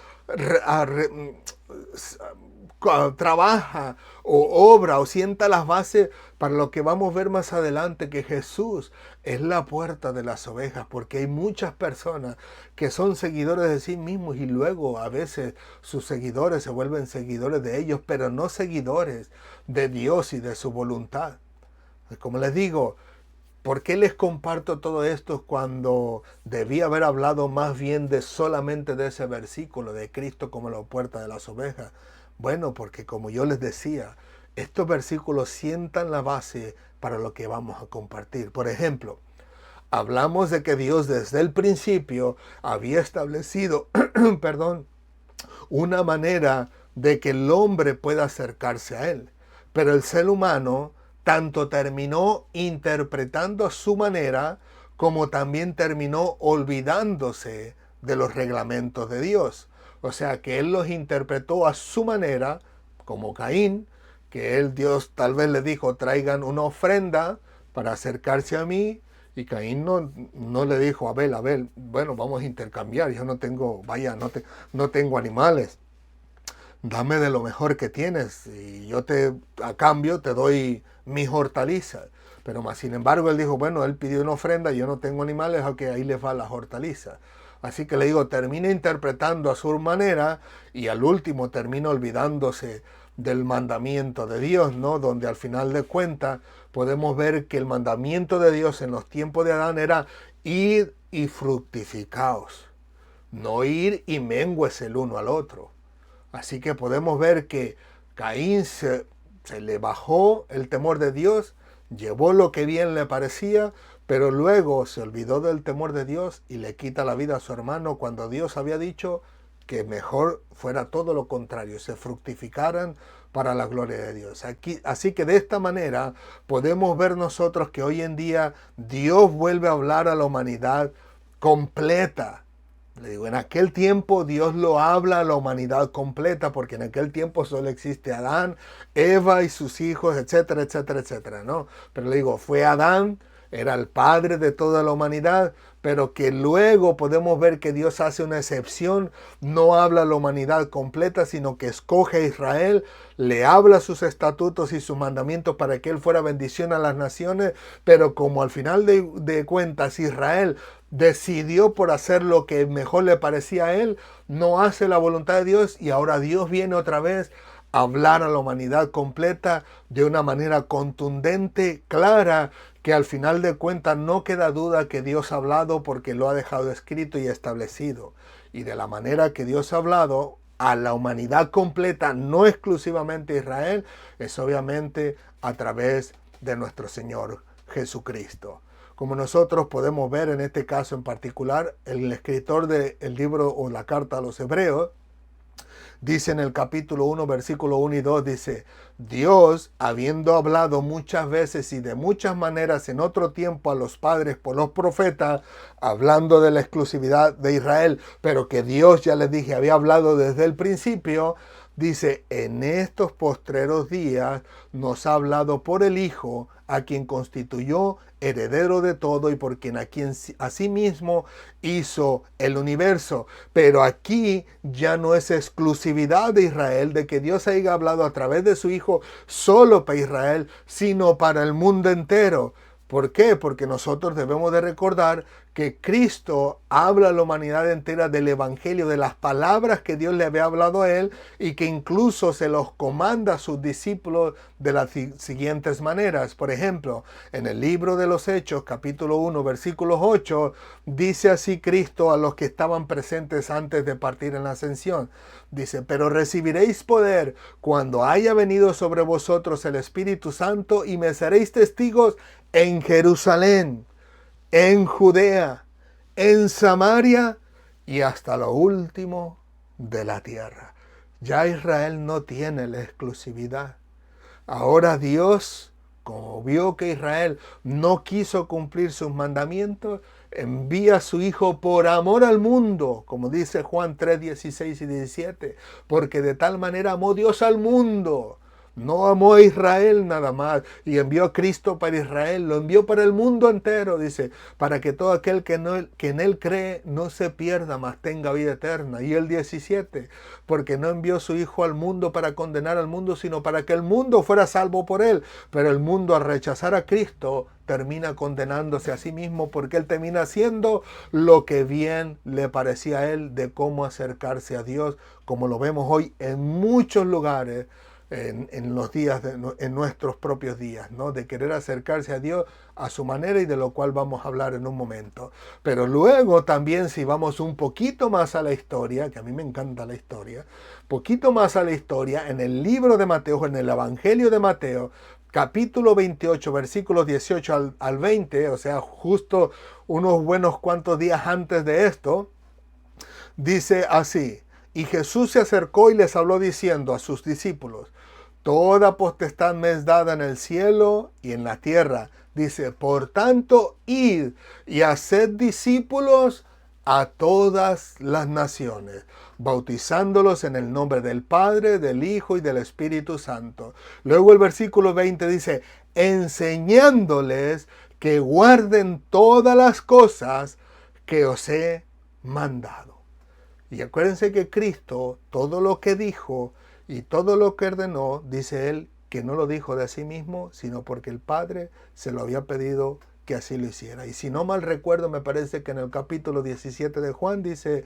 trabaja o obra o sienta las bases para lo que vamos a ver más adelante, que Jesús es la puerta de las ovejas, porque hay muchas personas que son seguidores de sí mismos y luego a veces sus seguidores se vuelven seguidores de ellos, pero no seguidores de Dios y de su voluntad. Como les digo, ¿por qué les comparto todo esto cuando debía haber hablado más bien de solamente de ese versículo de Cristo como la puerta de las ovejas? Bueno, porque como yo les decía, estos versículos sientan la base para lo que vamos a compartir. Por ejemplo, hablamos de que Dios desde el principio había establecido, perdón, una manera de que el hombre pueda acercarse a Él. Pero el ser humano tanto terminó interpretando a su manera como también terminó olvidándose de los reglamentos de Dios. O sea que él los interpretó a su manera, como Caín, que Dios tal vez le dijo, traigan una ofrenda para acercarse a mí, y Caín no le dijo, Abel, bueno, vamos a intercambiar, yo no tengo, no tengo animales, dame de lo mejor que tienes, y yo a cambio te doy mis hortalizas. Pero más sin embargo él dijo, bueno, él pidió una ofrenda, yo no tengo animales, aunque ahí les va las hortalizas. Así que le digo, termina interpretando a su manera y al último termina olvidándose del mandamiento de Dios, ¿no? Donde al final de cuentas podemos ver que el mandamiento de Dios en los tiempos de Adán era id y fructificaos, no ir y mengues el uno al otro. Así que podemos ver que Caín se le bajó el temor de Dios, llevó lo que bien le parecía, pero luego se olvidó del temor de Dios y le quita la vida a su hermano cuando Dios había dicho que mejor fuera todo lo contrario, se fructificaran para la gloria de Dios. Así que de esta manera podemos ver nosotros que hoy en día Dios vuelve a hablar a la humanidad completa. Le digo, en aquel tiempo Dios lo habla a la humanidad completa, porque en aquel tiempo solo existe Adán, Eva y sus hijos, etcétera, etcétera, etcétera, ¿no? Pero le digo, fue Adán, era el padre de toda la humanidad, pero que luego podemos ver que Dios hace una excepción, no habla a la humanidad completa, sino que escoge a Israel, le habla sus estatutos y sus mandamientos para que él fuera bendición a las naciones, pero como al final de cuentas Israel decidió por hacer lo que mejor le parecía a él, no hace la voluntad de Dios y ahora Dios viene otra vez a hablar a la humanidad completa de una manera contundente, clara, que al final de cuentas no queda duda que Dios ha hablado porque lo ha dejado escrito y establecido. Y de la manera que Dios ha hablado a la humanidad completa, no exclusivamente a Israel, es obviamente a través de nuestro Señor Jesucristo. Como nosotros podemos ver en este caso en particular, el escritor del libro o la carta a los Hebreos, dice en el capítulo 1, versículo 1 y 2, dice, Dios, habiendo hablado muchas veces y de muchas maneras en otro tiempo a los padres por los profetas, hablando de la exclusividad de Israel, pero que Dios, ya les dije, había hablado desde el principio, dice, en estos postreros días nos ha hablado por el Hijo, a quien constituyó heredero de todo y por quien asimismo hizo el universo. Pero aquí ya no es exclusividad de Israel, de que Dios haya hablado a través de su Hijo solo para Israel, sino para el mundo entero. ¿Por qué? Porque nosotros debemos de recordar que Cristo habla a la humanidad entera del Evangelio, de las palabras que Dios le había hablado a él y que incluso se los comanda a sus discípulos de las siguientes maneras. Por ejemplo, en el libro de los Hechos, capítulo 1, versículos 8, dice así Cristo a los que estaban presentes antes de partir en la ascensión. Dice, pero recibiréis poder cuando haya venido sobre vosotros el Espíritu Santo y me seréis testigos en Jerusalén, en Judea, en Samaria y hasta lo último de la tierra. Ya Israel no tiene la exclusividad. Ahora Dios, como vio que Israel no quiso cumplir sus mandamientos, envía a su Hijo por amor al mundo, como dice Juan 3, 16 y 17, porque de tal manera amó Dios al mundo. No amó a Israel nada más y envió a Cristo para Israel, lo envió para el mundo entero, dice, para que todo aquel que en él cree no se pierda, mas tenga vida eterna. Y el 17, porque no envió su Hijo al mundo para condenar al mundo, sino para que el mundo fuera salvo por él. Pero el mundo al rechazar a Cristo termina condenándose a sí mismo porque él termina haciendo lo que bien le parecía a él de cómo acercarse a Dios, como lo vemos hoy en muchos lugares. En los días, en nuestros propios días, ¿no? De querer acercarse a Dios a su manera y de lo cual vamos a hablar en un momento. Pero luego también si vamos un poquito más a la historia, que a mí me encanta la historia, poquito más a la historia, en el libro de Mateo, en el Evangelio de Mateo, capítulo 28, versículos 18 al 20, o sea, justo unos buenos cuantos días antes de esto, dice así, y Jesús se acercó y les habló diciendo a sus discípulos, toda potestad me es dada en el cielo y en la tierra. Dice, por tanto, id y haced discípulos a todas las naciones, bautizándolos en el nombre del Padre, del Hijo y del Espíritu Santo. Luego el versículo 20 dice, enseñándoles que guarden todas las cosas que os he mandado. Y acuérdense que Cristo, todo lo que dijo y todo lo que ordenó, dice él, que no lo dijo de sí mismo, sino porque el Padre se lo había pedido que así lo hiciera. Y si no mal recuerdo, me parece que en el capítulo 17 de Juan dice,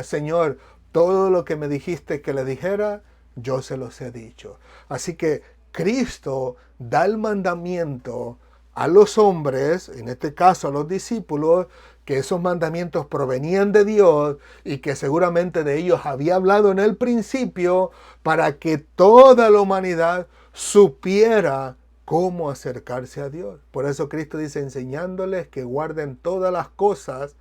Señor, todo lo que me dijiste que le dijera, yo se los he dicho. Así que Cristo da el mandamiento a los hombres, en este caso a los discípulos, que esos mandamientos provenían de Dios y que seguramente de ellos había hablado en el principio para que toda la humanidad supiera cómo acercarse a Dios. Por eso Cristo dice, enseñándoles que guarden todas las cosas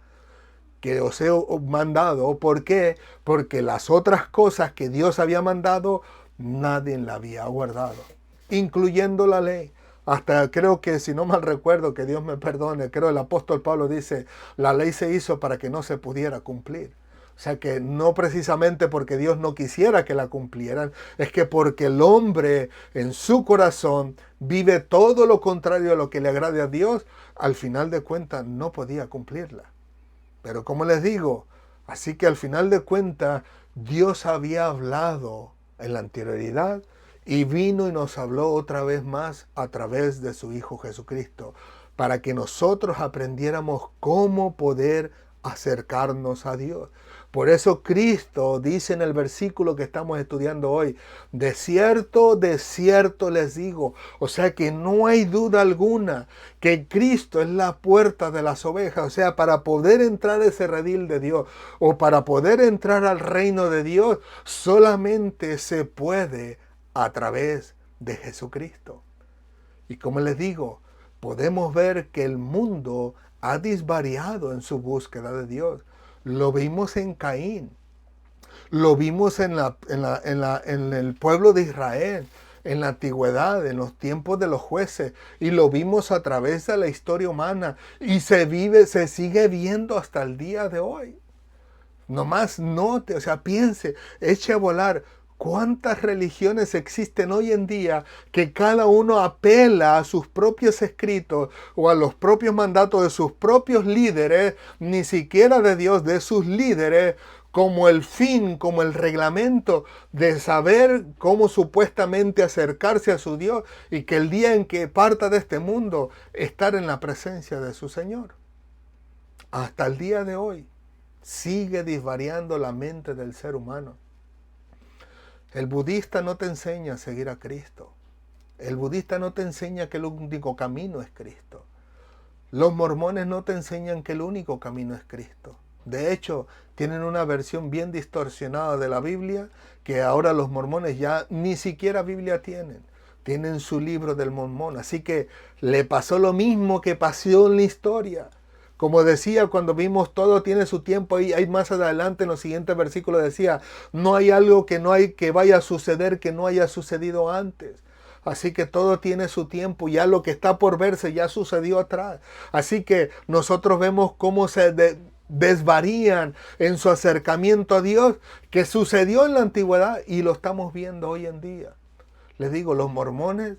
que os he mandado. ¿Por qué? Porque las otras cosas que Dios había mandado, nadie la había guardado, incluyendo la ley. Hasta creo que, si no mal recuerdo, que Dios me perdone, creo el apóstol Pablo dice, la ley se hizo para que no se pudiera cumplir. O sea que no precisamente porque Dios no quisiera que la cumplieran, es que porque el hombre en su corazón vive todo lo contrario a lo que le agrade a Dios, al final de cuentas no podía cumplirla. Pero como les digo, así que al final de cuentas Dios había hablado en la anterioridad y vino y nos habló otra vez más a través de su Hijo Jesucristo, para que nosotros aprendiéramos cómo poder acercarnos a Dios. Por eso Cristo dice en el versículo que estamos estudiando hoy, de cierto les digo, o sea que no hay duda alguna que Cristo es la puerta de las ovejas, o sea, para poder entrar a ese redil de Dios o para poder entrar al reino de Dios, solamente se puede a través de Jesucristo. Y como les digo, podemos ver que el mundo ha disvariado en su búsqueda de Dios. Lo vimos en Caín, lo vimos en el pueblo de Israel, en la antigüedad, en los tiempos de los jueces, y lo vimos a través de la historia humana, y se sigue viendo hasta el día de hoy. Nomás note, o sea, piense, eche a volar. ¿Cuántas religiones existen hoy en día que cada uno apela a sus propios escritos o a los propios mandatos de sus propios líderes, ni siquiera de Dios, de sus líderes, como el fin, como el reglamento de saber cómo supuestamente acercarse a su Dios y que el día en que parta de este mundo, estar en la presencia de su Señor. Hasta el día de hoy sigue disvariando la mente del ser humano. El budista no te enseña a seguir a Cristo. El budista no te enseña que el único camino es Cristo. Los mormones no te enseñan que el único camino es Cristo. De hecho, tienen una versión bien distorsionada de la Biblia, que ahora los mormones ya ni siquiera Biblia tienen. Tienen su libro del mormón. Así que le pasó lo mismo que pasó en la historia. Como decía cuando vimos todo tiene su tiempo, y ahí más adelante en los siguientes versículos decía, no hay algo que vaya a suceder que no haya sucedido antes. Así que todo tiene su tiempo, ya lo que está por verse ya sucedió atrás. Así que nosotros vemos cómo se desvarían en su acercamiento a Dios, que sucedió en la antigüedad y lo estamos viendo hoy en día. Les digo, los mormones,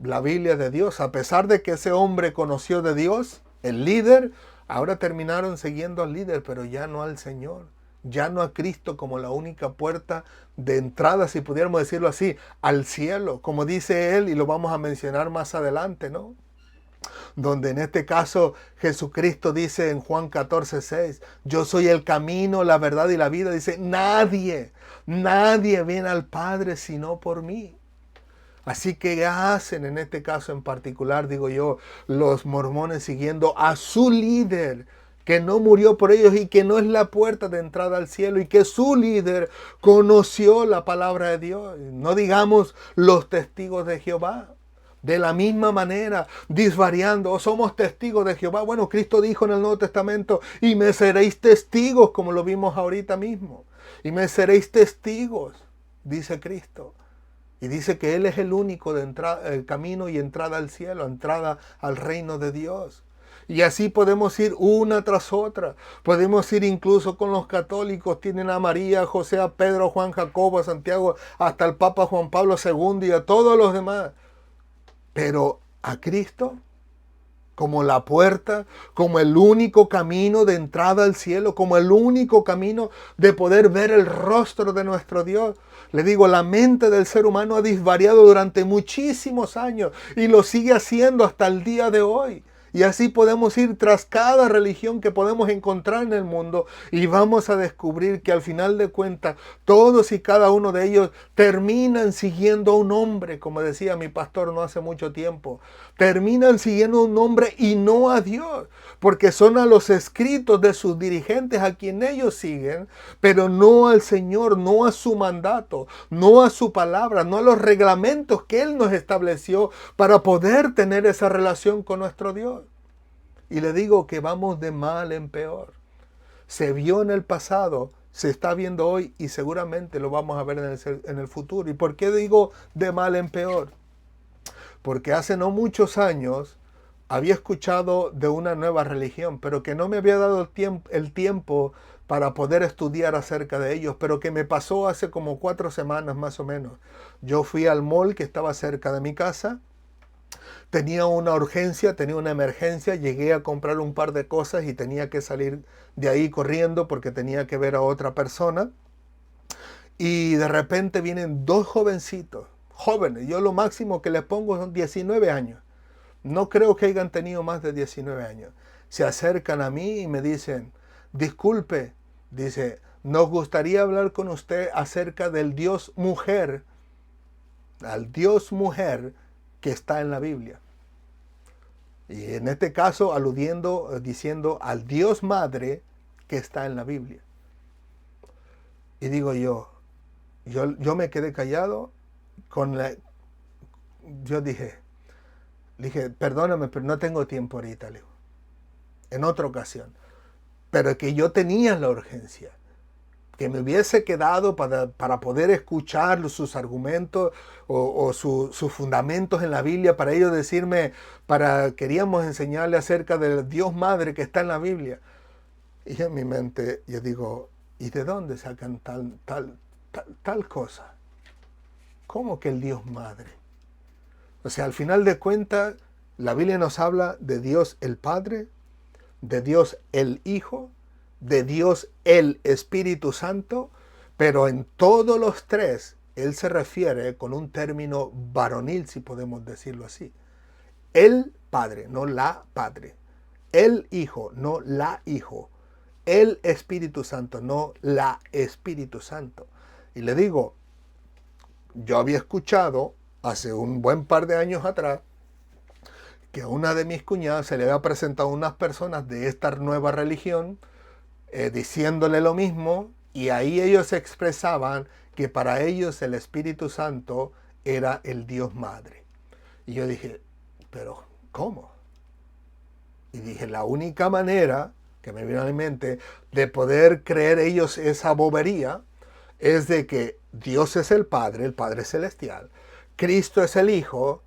la Biblia de Dios, a pesar de que ese hombre conoció de Dios, el líder, ahora terminaron siguiendo al líder, pero ya no al Señor. Ya no a Cristo como la única puerta de entrada, si pudiéramos decirlo así, al cielo, como dice él, y lo vamos a mencionar más adelante, ¿no? Donde en este caso Jesucristo dice en Juan 14:6, yo soy el camino, la verdad y la vida. Dice, nadie viene al Padre sino por mí. Así que ¿qué hacen en este caso en particular, digo yo, los mormones siguiendo a su líder, que no murió por ellos y que no es la puerta de entrada al cielo, y que su líder conoció la palabra de Dios? No digamos los testigos de Jehová. De la misma manera, disvariando, somos testigos de Jehová. Bueno, Cristo dijo en el Nuevo Testamento, y me seréis testigos, como lo vimos ahorita mismo. Y me seréis testigos, dice Cristo. Y dice que Él es el único de el camino y entrada al cielo, entrada al reino de Dios. Y así podemos ir una tras otra. Podemos ir incluso con los católicos. Tienen a María, a José, a Pedro, a Juan, Jacobo, a Santiago, hasta el Papa Juan Pablo II y a todos los demás. Pero a Cristo, como la puerta, como el único camino de entrada al cielo, como el único camino de poder ver el rostro de nuestro Dios. Le digo, la mente del ser humano ha disvariado durante muchísimos años y lo sigue haciendo hasta el día de hoy. Y así podemos ir tras cada religión que podemos encontrar en el mundo y vamos a descubrir que al final de cuentas todos y cada uno de ellos terminan siguiendo a un hombre, como decía mi pastor no hace mucho tiempo. Terminan siguiendo a un hombre y no a Dios, porque son a los escritos de sus dirigentes a quien ellos siguen, pero no al Señor, no a su mandato, no a su palabra, no a los reglamentos que Él nos estableció para poder tener esa relación con nuestro Dios. Y le digo que vamos de mal en peor. Se vio en el pasado, se está viendo hoy y seguramente lo vamos a ver en el futuro. ¿Y por qué digo de mal en peor? Porque hace no muchos años había escuchado de una nueva religión, pero que no me había dado el tiempo para poder estudiar acerca de ellos, pero que me pasó hace como 4 semanas más o menos. Yo fui al mall que estaba cerca de mi casa. Tenía una urgencia, tenía una emergencia, llegué a comprar un par de cosas y tenía que salir de ahí corriendo porque tenía que ver a otra persona. Y de repente vienen 2 jovencitos, jóvenes, yo lo máximo que les pongo son 19 años. No creo que hayan tenido más de 19 años. Se acercan a mí y me dicen, disculpe, dice, nos gustaría hablar con usted acerca del Dios mujer, al Dios mujer que está en la Biblia. Y en este caso diciendo al Dios madre que está en la Biblia. Y digo yo me quedé callado yo dije, perdóname, pero no tengo tiempo ahorita, le digo, en otra ocasión. Pero que yo tenía la urgencia. Que me hubiese quedado para poder escuchar sus argumentos o sus fundamentos en la Biblia, para ellos decirme, queríamos enseñarle acerca del Dios Madre que está en la Biblia. Y en mi mente yo digo, ¿y de dónde sacan tal cosa? ¿Cómo que el Dios Madre? O sea, al final de cuentas, la Biblia nos habla de Dios el Padre, de Dios el Hijo de Dios el Espíritu Santo, pero en todos los tres él se refiere con un término varonil, si podemos decirlo así. El Padre, no la Padre. El Hijo, no la Hijo. El Espíritu Santo, no la Espíritu Santo. Y le digo, yo había escuchado hace un buen par de años atrás que a una de mis cuñadas se le había presentado unas personas de esta nueva religión diciéndole lo mismo, y ahí ellos expresaban que para ellos el Espíritu Santo era el Dios Madre. Y yo dije, pero ¿cómo? Y dije, la única manera que me vino a mi mente de poder creer ellos esa bobería es de que Dios es el Padre celestial, Cristo es el Hijo,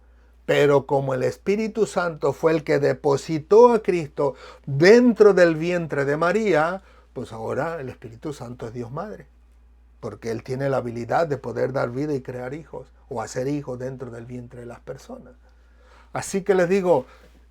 pero como el Espíritu Santo fue el que depositó a Cristo dentro del vientre de María, pues ahora el Espíritu Santo es Dios Madre, porque Él tiene la habilidad de poder dar vida y crear hijos, o hacer hijos dentro del vientre de las personas. Así que les digo,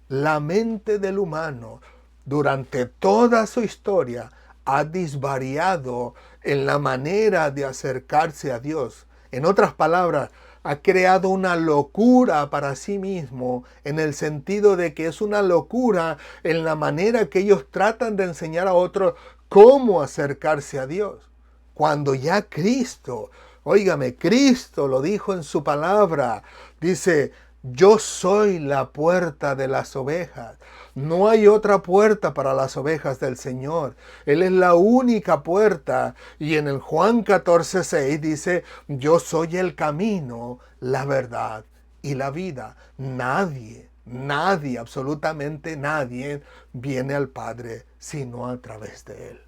la mente del humano durante toda su historia ha disvariado en la manera de acercarse a Dios. En otras palabras, ha creado una locura para sí mismo, en el sentido de que es una locura en la manera que ellos tratan de enseñar a otros cómo acercarse a Dios. Cuando ya Cristo, óigame, Cristo lo dijo en su palabra, dice, yo soy la puerta de las ovejas. No hay otra puerta para las ovejas del Señor. Él es la única puerta. Y en el Juan 14:6 dice, yo soy el camino, la verdad y la vida. Nadie, absolutamente nadie viene al Padre sino a través de Él.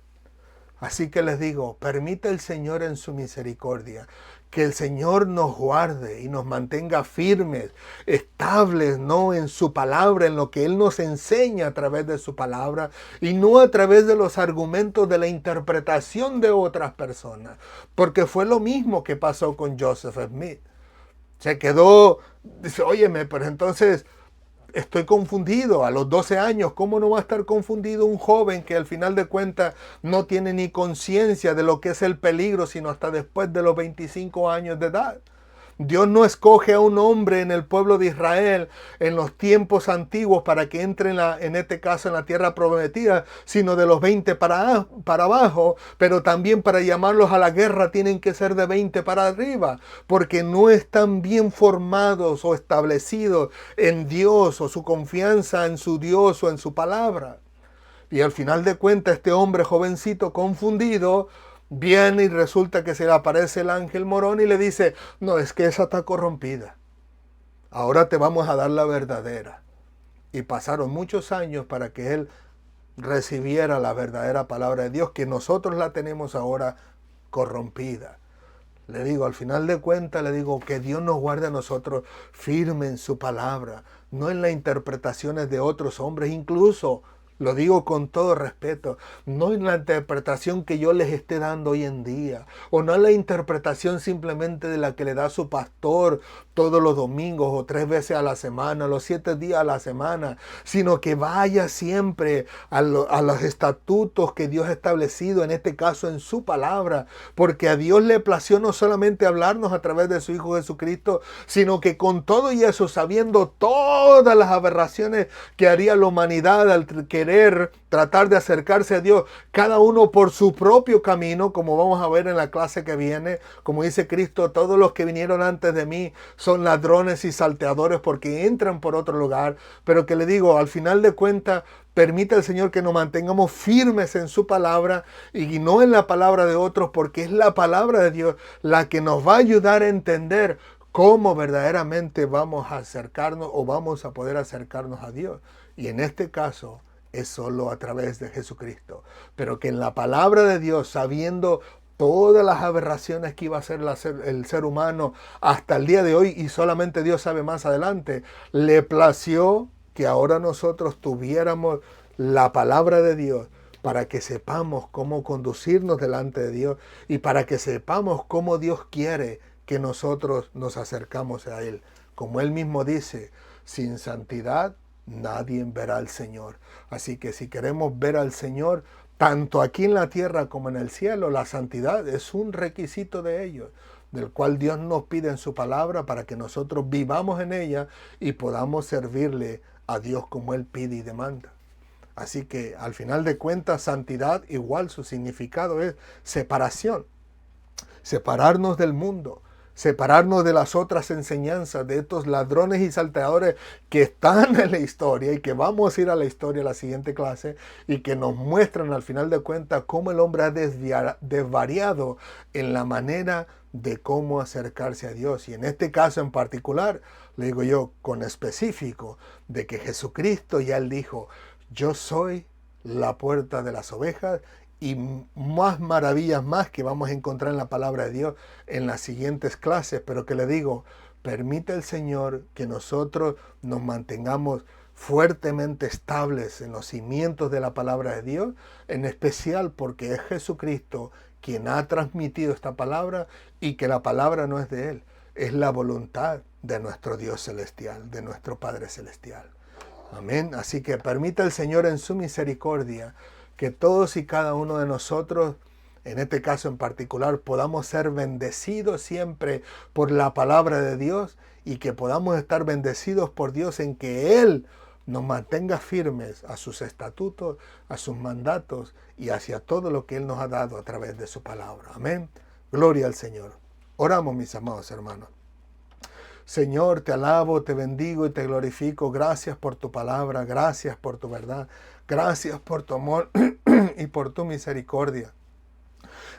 Así que les digo, permite el Señor en su misericordia que el Señor nos guarde y nos mantenga firmes, estables, ¿no?, en su palabra, en lo que Él nos enseña a través de su palabra y no a través de los argumentos de la interpretación de otras personas. Porque fue lo mismo que pasó con Joseph Smith. Se quedó, dice, óyeme, pero entonces estoy confundido a los 12 años. ¿Cómo no va a estar confundido un joven que al final de cuentas no tiene ni conciencia de lo que es el peligro, sino hasta después de los 25 años de edad? Dios no escoge a un hombre en el pueblo de Israel en los tiempos antiguos para que entre en este caso en la tierra prometida, sino de los 20 para abajo, pero también para llamarlos a la guerra tienen que ser de 20 para arriba, porque no están bien formados o establecidos en Dios o su confianza en su Dios o en su palabra. Y al final de cuentas este hombre jovencito confundido viene y resulta que se le aparece el ángel morón y le dice, no, es que esa está corrompida. Ahora te vamos a dar la verdadera. Y pasaron muchos años para que él recibiera la verdadera palabra de Dios, que nosotros la tenemos ahora corrompida. Le digo, al final de cuentas, le digo que Dios nos guarde a nosotros firme en su palabra, no en las interpretaciones de otros hombres, incluso lo digo con todo respeto, no en la interpretación que yo les esté dando hoy en día, o no en la interpretación simplemente de la que le da su pastor todos los domingos o 3 veces a la semana, los 7 días a la semana, sino que vaya siempre a los estatutos que Dios ha establecido, en este caso en su palabra, porque a Dios le plació no solamente hablarnos a través de su Hijo Jesucristo, sino que con todo y eso, sabiendo todas las aberraciones que haría la humanidad al querer tratar de acercarse a Dios, cada uno por su propio camino, como vamos a ver en la clase que viene, como dice Cristo, todos los que vinieron antes de mí son ladrones y salteadores porque entran por otro lugar, pero que le digo, al final de cuentas, permite el Señor que nos mantengamos firmes en su palabra y no en la palabra de otros, porque es la palabra de Dios la que nos va a ayudar a entender cómo verdaderamente vamos a acercarnos o vamos a poder acercarnos a Dios. Y en este caso es solo a través de Jesucristo. Pero que en la palabra de Dios, sabiendo todas las aberraciones que iba a hacer el ser humano hasta el día de hoy, y solamente Dios sabe más adelante, le plació que ahora nosotros tuviéramos la palabra de Dios para que sepamos cómo conducirnos delante de Dios y para que sepamos cómo Dios quiere que nosotros nos acercamos a Él. Como Él mismo dice, sin santidad nadie verá al Señor. Así que si queremos ver al Señor, tanto aquí en la tierra como en el cielo, la santidad es un requisito de ellos, del cual Dios nos pide en su palabra para que nosotros vivamos en ella y podamos servirle a Dios como Él pide y demanda. Así que al final de cuentas, santidad igual su significado es separación, separarnos del mundo, separarnos de las otras enseñanzas, de estos ladrones y salteadores que están en la historia y que vamos a ir a la historia en la siguiente clase y que nos muestran al final de cuentas cómo el hombre ha desvariado en la manera de cómo acercarse a Dios. Y en este caso en particular, le digo yo con específico, de que Jesucristo ya él dijo, yo soy la puerta de las ovejas, y más maravillas más que vamos a encontrar en la palabra de Dios en las siguientes clases, pero que le digo, permite el Señor que nosotros nos mantengamos fuertemente estables en los cimientos de la palabra de Dios, en especial porque es Jesucristo quien ha transmitido esta palabra y que la palabra no es de Él, es la voluntad de nuestro Dios celestial, de nuestro Padre celestial. Amén. Así que permita el Señor en su misericordia que todos y cada uno de nosotros, en este caso en particular, podamos ser bendecidos siempre por la palabra de Dios y que podamos estar bendecidos por Dios en que Él nos mantenga firmes a sus estatutos, a sus mandatos y hacia todo lo que Él nos ha dado a través de su palabra. Amén. Gloria al Señor. Oramos, mis amados hermanos. Señor, te alabo, te bendigo y te glorifico. Gracias por tu palabra, gracias por tu verdad, gracias por tu amor y por tu misericordia.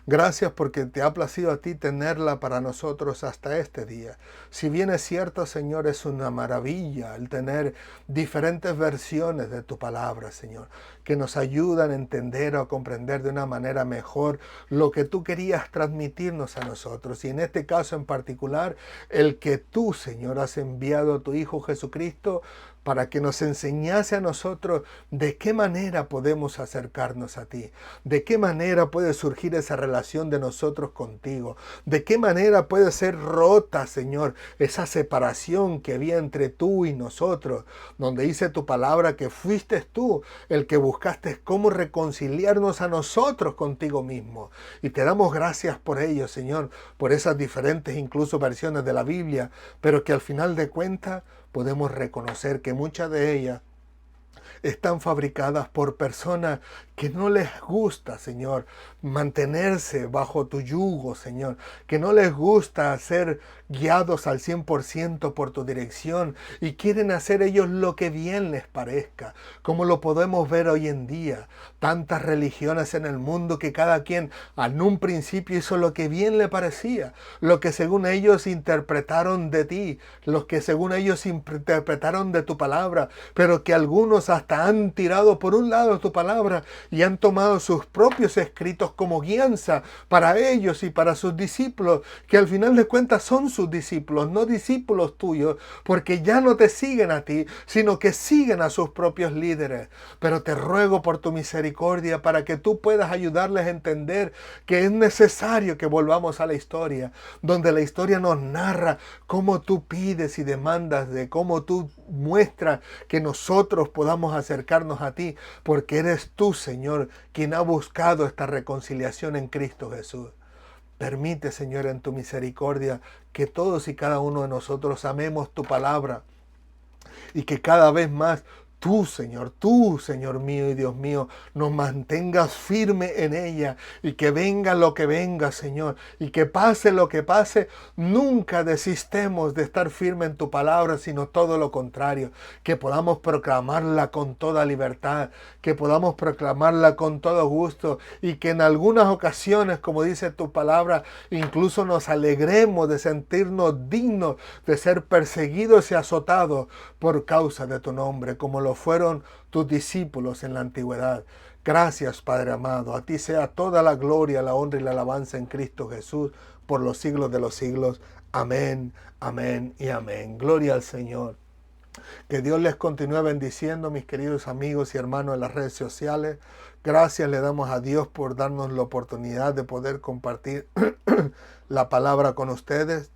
Gracias porque te ha placido a ti tenerla para nosotros hasta este día. Si bien es cierto, Señor, es una maravilla el tener diferentes versiones de tu palabra, Señor, que nos ayudan a entender o a comprender de una manera mejor lo que tú querías transmitirnos a nosotros. Y en este caso en particular, el que tú, Señor, has enviado a tu Hijo Jesucristo para que nos enseñase a nosotros de qué manera podemos acercarnos a ti, de qué manera puede surgir esa relación de nosotros contigo, de qué manera puede ser rota, Señor, esa separación que había entre tú y nosotros, donde dice tu palabra que fuiste tú el que buscaste cómo reconciliarnos a nosotros contigo mismo. Y te damos gracias por ello, Señor, por esas diferentes incluso versiones de la Biblia, pero que al final de cuentas podemos reconocer que muchas de ellas están fabricadas por personas que no les gusta, Señor, mantenerse bajo tu yugo, Señor, que no les gusta ser guiados al 100% por tu dirección y quieren hacer ellos lo que bien les parezca, como lo podemos ver hoy en día. Tantas religiones en el mundo que cada quien en un principio hizo lo que bien le parecía, lo que según ellos interpretaron de ti, lo que según ellos interpretaron de tu palabra, pero que algunos hasta han tirado por un lado tu palabra y han tomado sus propios escritos como guianza para ellos y para sus discípulos, que al final de cuentas son sus discípulos, no discípulos tuyos, porque ya no te siguen a ti, sino que siguen a sus propios líderes. Pero te ruego por tu misericordia para que tú puedas ayudarles a entender que es necesario que volvamos a la historia, donde la historia nos narra cómo tú pides y demandas, de cómo tú muestras que nosotros podamos acercarnos a ti, porque eres tú, Señor, quien ha buscado esta reconciliación en Cristo Jesús. Permite, Señor, en tu misericordia, que todos y cada uno de nosotros amemos tu palabra y que cada vez más tú, Señor mío y Dios mío, nos mantengas firme en ella y que venga lo que venga, Señor, y que pase lo que pase, nunca desistemos de estar firme en tu palabra, sino todo lo contrario, que podamos proclamarla con toda libertad, que podamos proclamarla con todo gusto y que en algunas ocasiones, como dice tu palabra, incluso nos alegremos de sentirnos dignos de ser perseguidos y azotados por causa de tu nombre, como lo fueron tus discípulos en la antigüedad. Gracias, Padre amado. A ti sea toda la gloria, la honra y la alabanza en Cristo Jesús por los siglos de los siglos. Amén, amén y amén. Gloria al Señor. Que Dios les continúe bendiciendo, mis queridos amigos y hermanos en las redes sociales. Gracias le damos a Dios por darnos la oportunidad de poder compartir la palabra con ustedes.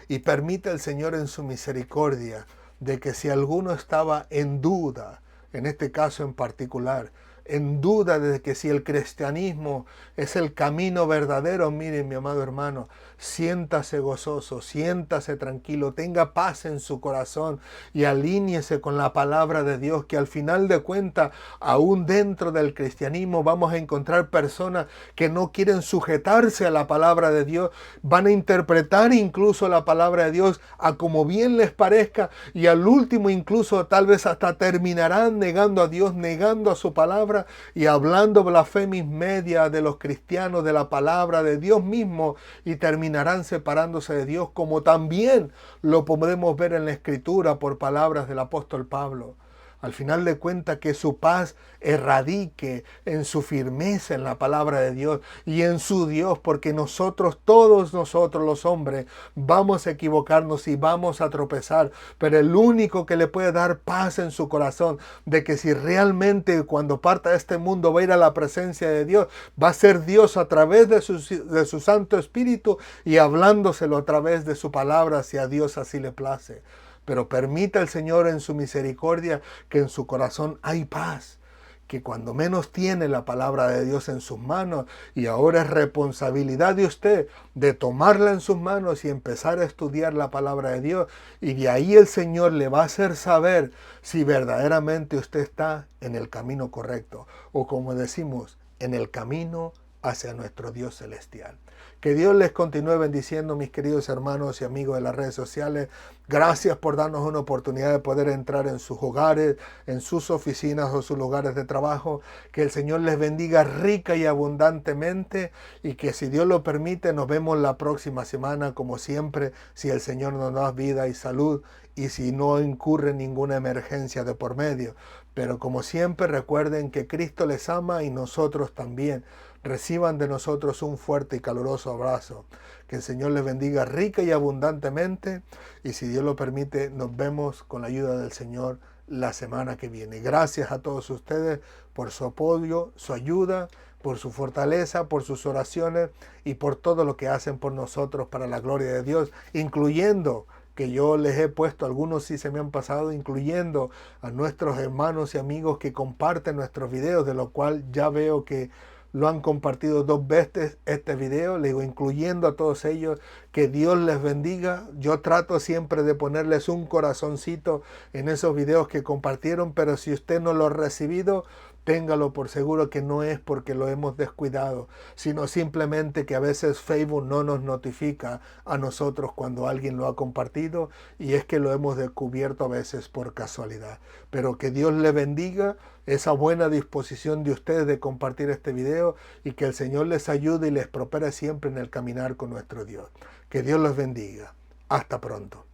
Y permite el Señor en su misericordia de que si alguno estaba en duda, en este caso en particular, en duda de que si el cristianismo es el camino verdadero, miren, mi amado hermano, siéntase gozoso, siéntase tranquilo, tenga paz en su corazón y alíñese con la palabra de Dios, que al final de cuentas, aún dentro del cristianismo vamos a encontrar personas que no quieren sujetarse a la palabra de Dios, van a interpretar incluso la palabra de Dios a como bien les parezca, y al último incluso tal vez hasta terminarán negando a Dios, negando a su palabra y hablando blasfemis media de los cristianos, de la palabra de Dios mismo, y terminarán separándose de Dios, como también lo podemos ver en la Escritura por palabras del apóstol Pablo. Al final de cuentas, que su paz radique en su firmeza en la palabra de Dios y en su Dios, porque nosotros, todos nosotros los hombres, vamos a equivocarnos y vamos a tropezar, pero el único que le puede dar paz en su corazón, de que si realmente cuando parta de este mundo va a ir a la presencia de Dios, va a ser Dios a través de su Santo Espíritu y hablándoselo a través de su palabra, si a Dios así le place. Pero permita el Señor en su misericordia que en su corazón hay paz, que cuando menos tiene la palabra de Dios en sus manos, y ahora es responsabilidad de usted de tomarla en sus manos y empezar a estudiar la palabra de Dios, y de ahí el Señor le va a hacer saber si verdaderamente usted está en el camino correcto, o como decimos, en el camino hacia nuestro Dios celestial. Que Dios les continúe bendiciendo, mis queridos hermanos y amigos de las redes sociales. Gracias por darnos una oportunidad de poder entrar en sus hogares, en sus oficinas o sus lugares de trabajo. Que el Señor les bendiga rica y abundantemente, y que si Dios lo permite nos vemos la próxima semana, como siempre, si el Señor nos da vida y salud y si no incurre ninguna emergencia de por medio. Pero como siempre, recuerden que Cristo les ama y nosotros también. Reciban de nosotros un fuerte y caluroso abrazo. Que el Señor les bendiga rica y abundantemente, y si Dios lo permite, nos vemos con la ayuda del Señor la semana que viene. Gracias a todos ustedes por su apoyo, su ayuda, por su fortaleza, por sus oraciones y por todo lo que hacen por nosotros para la gloria de Dios, incluyendo, que yo les he puesto, algunos sí se me han pasado, incluyendo a nuestros hermanos y amigos que comparten nuestros videos, de lo cual ya veo que lo han compartido 2 veces este video, le digo, incluyendo a todos ellos, que Dios les bendiga. Yo trato siempre de ponerles un corazoncito en esos videos que compartieron, pero si usted no lo ha recibido, téngalo por seguro que no es porque lo hemos descuidado, sino simplemente que a veces Facebook no nos notifica a nosotros cuando alguien lo ha compartido, y es que lo hemos descubierto a veces por casualidad. Pero que Dios le bendiga esa buena disposición de ustedes de compartir este video, y que el Señor les ayude y les prospere siempre en el caminar con nuestro Dios. Que Dios los bendiga. Hasta pronto.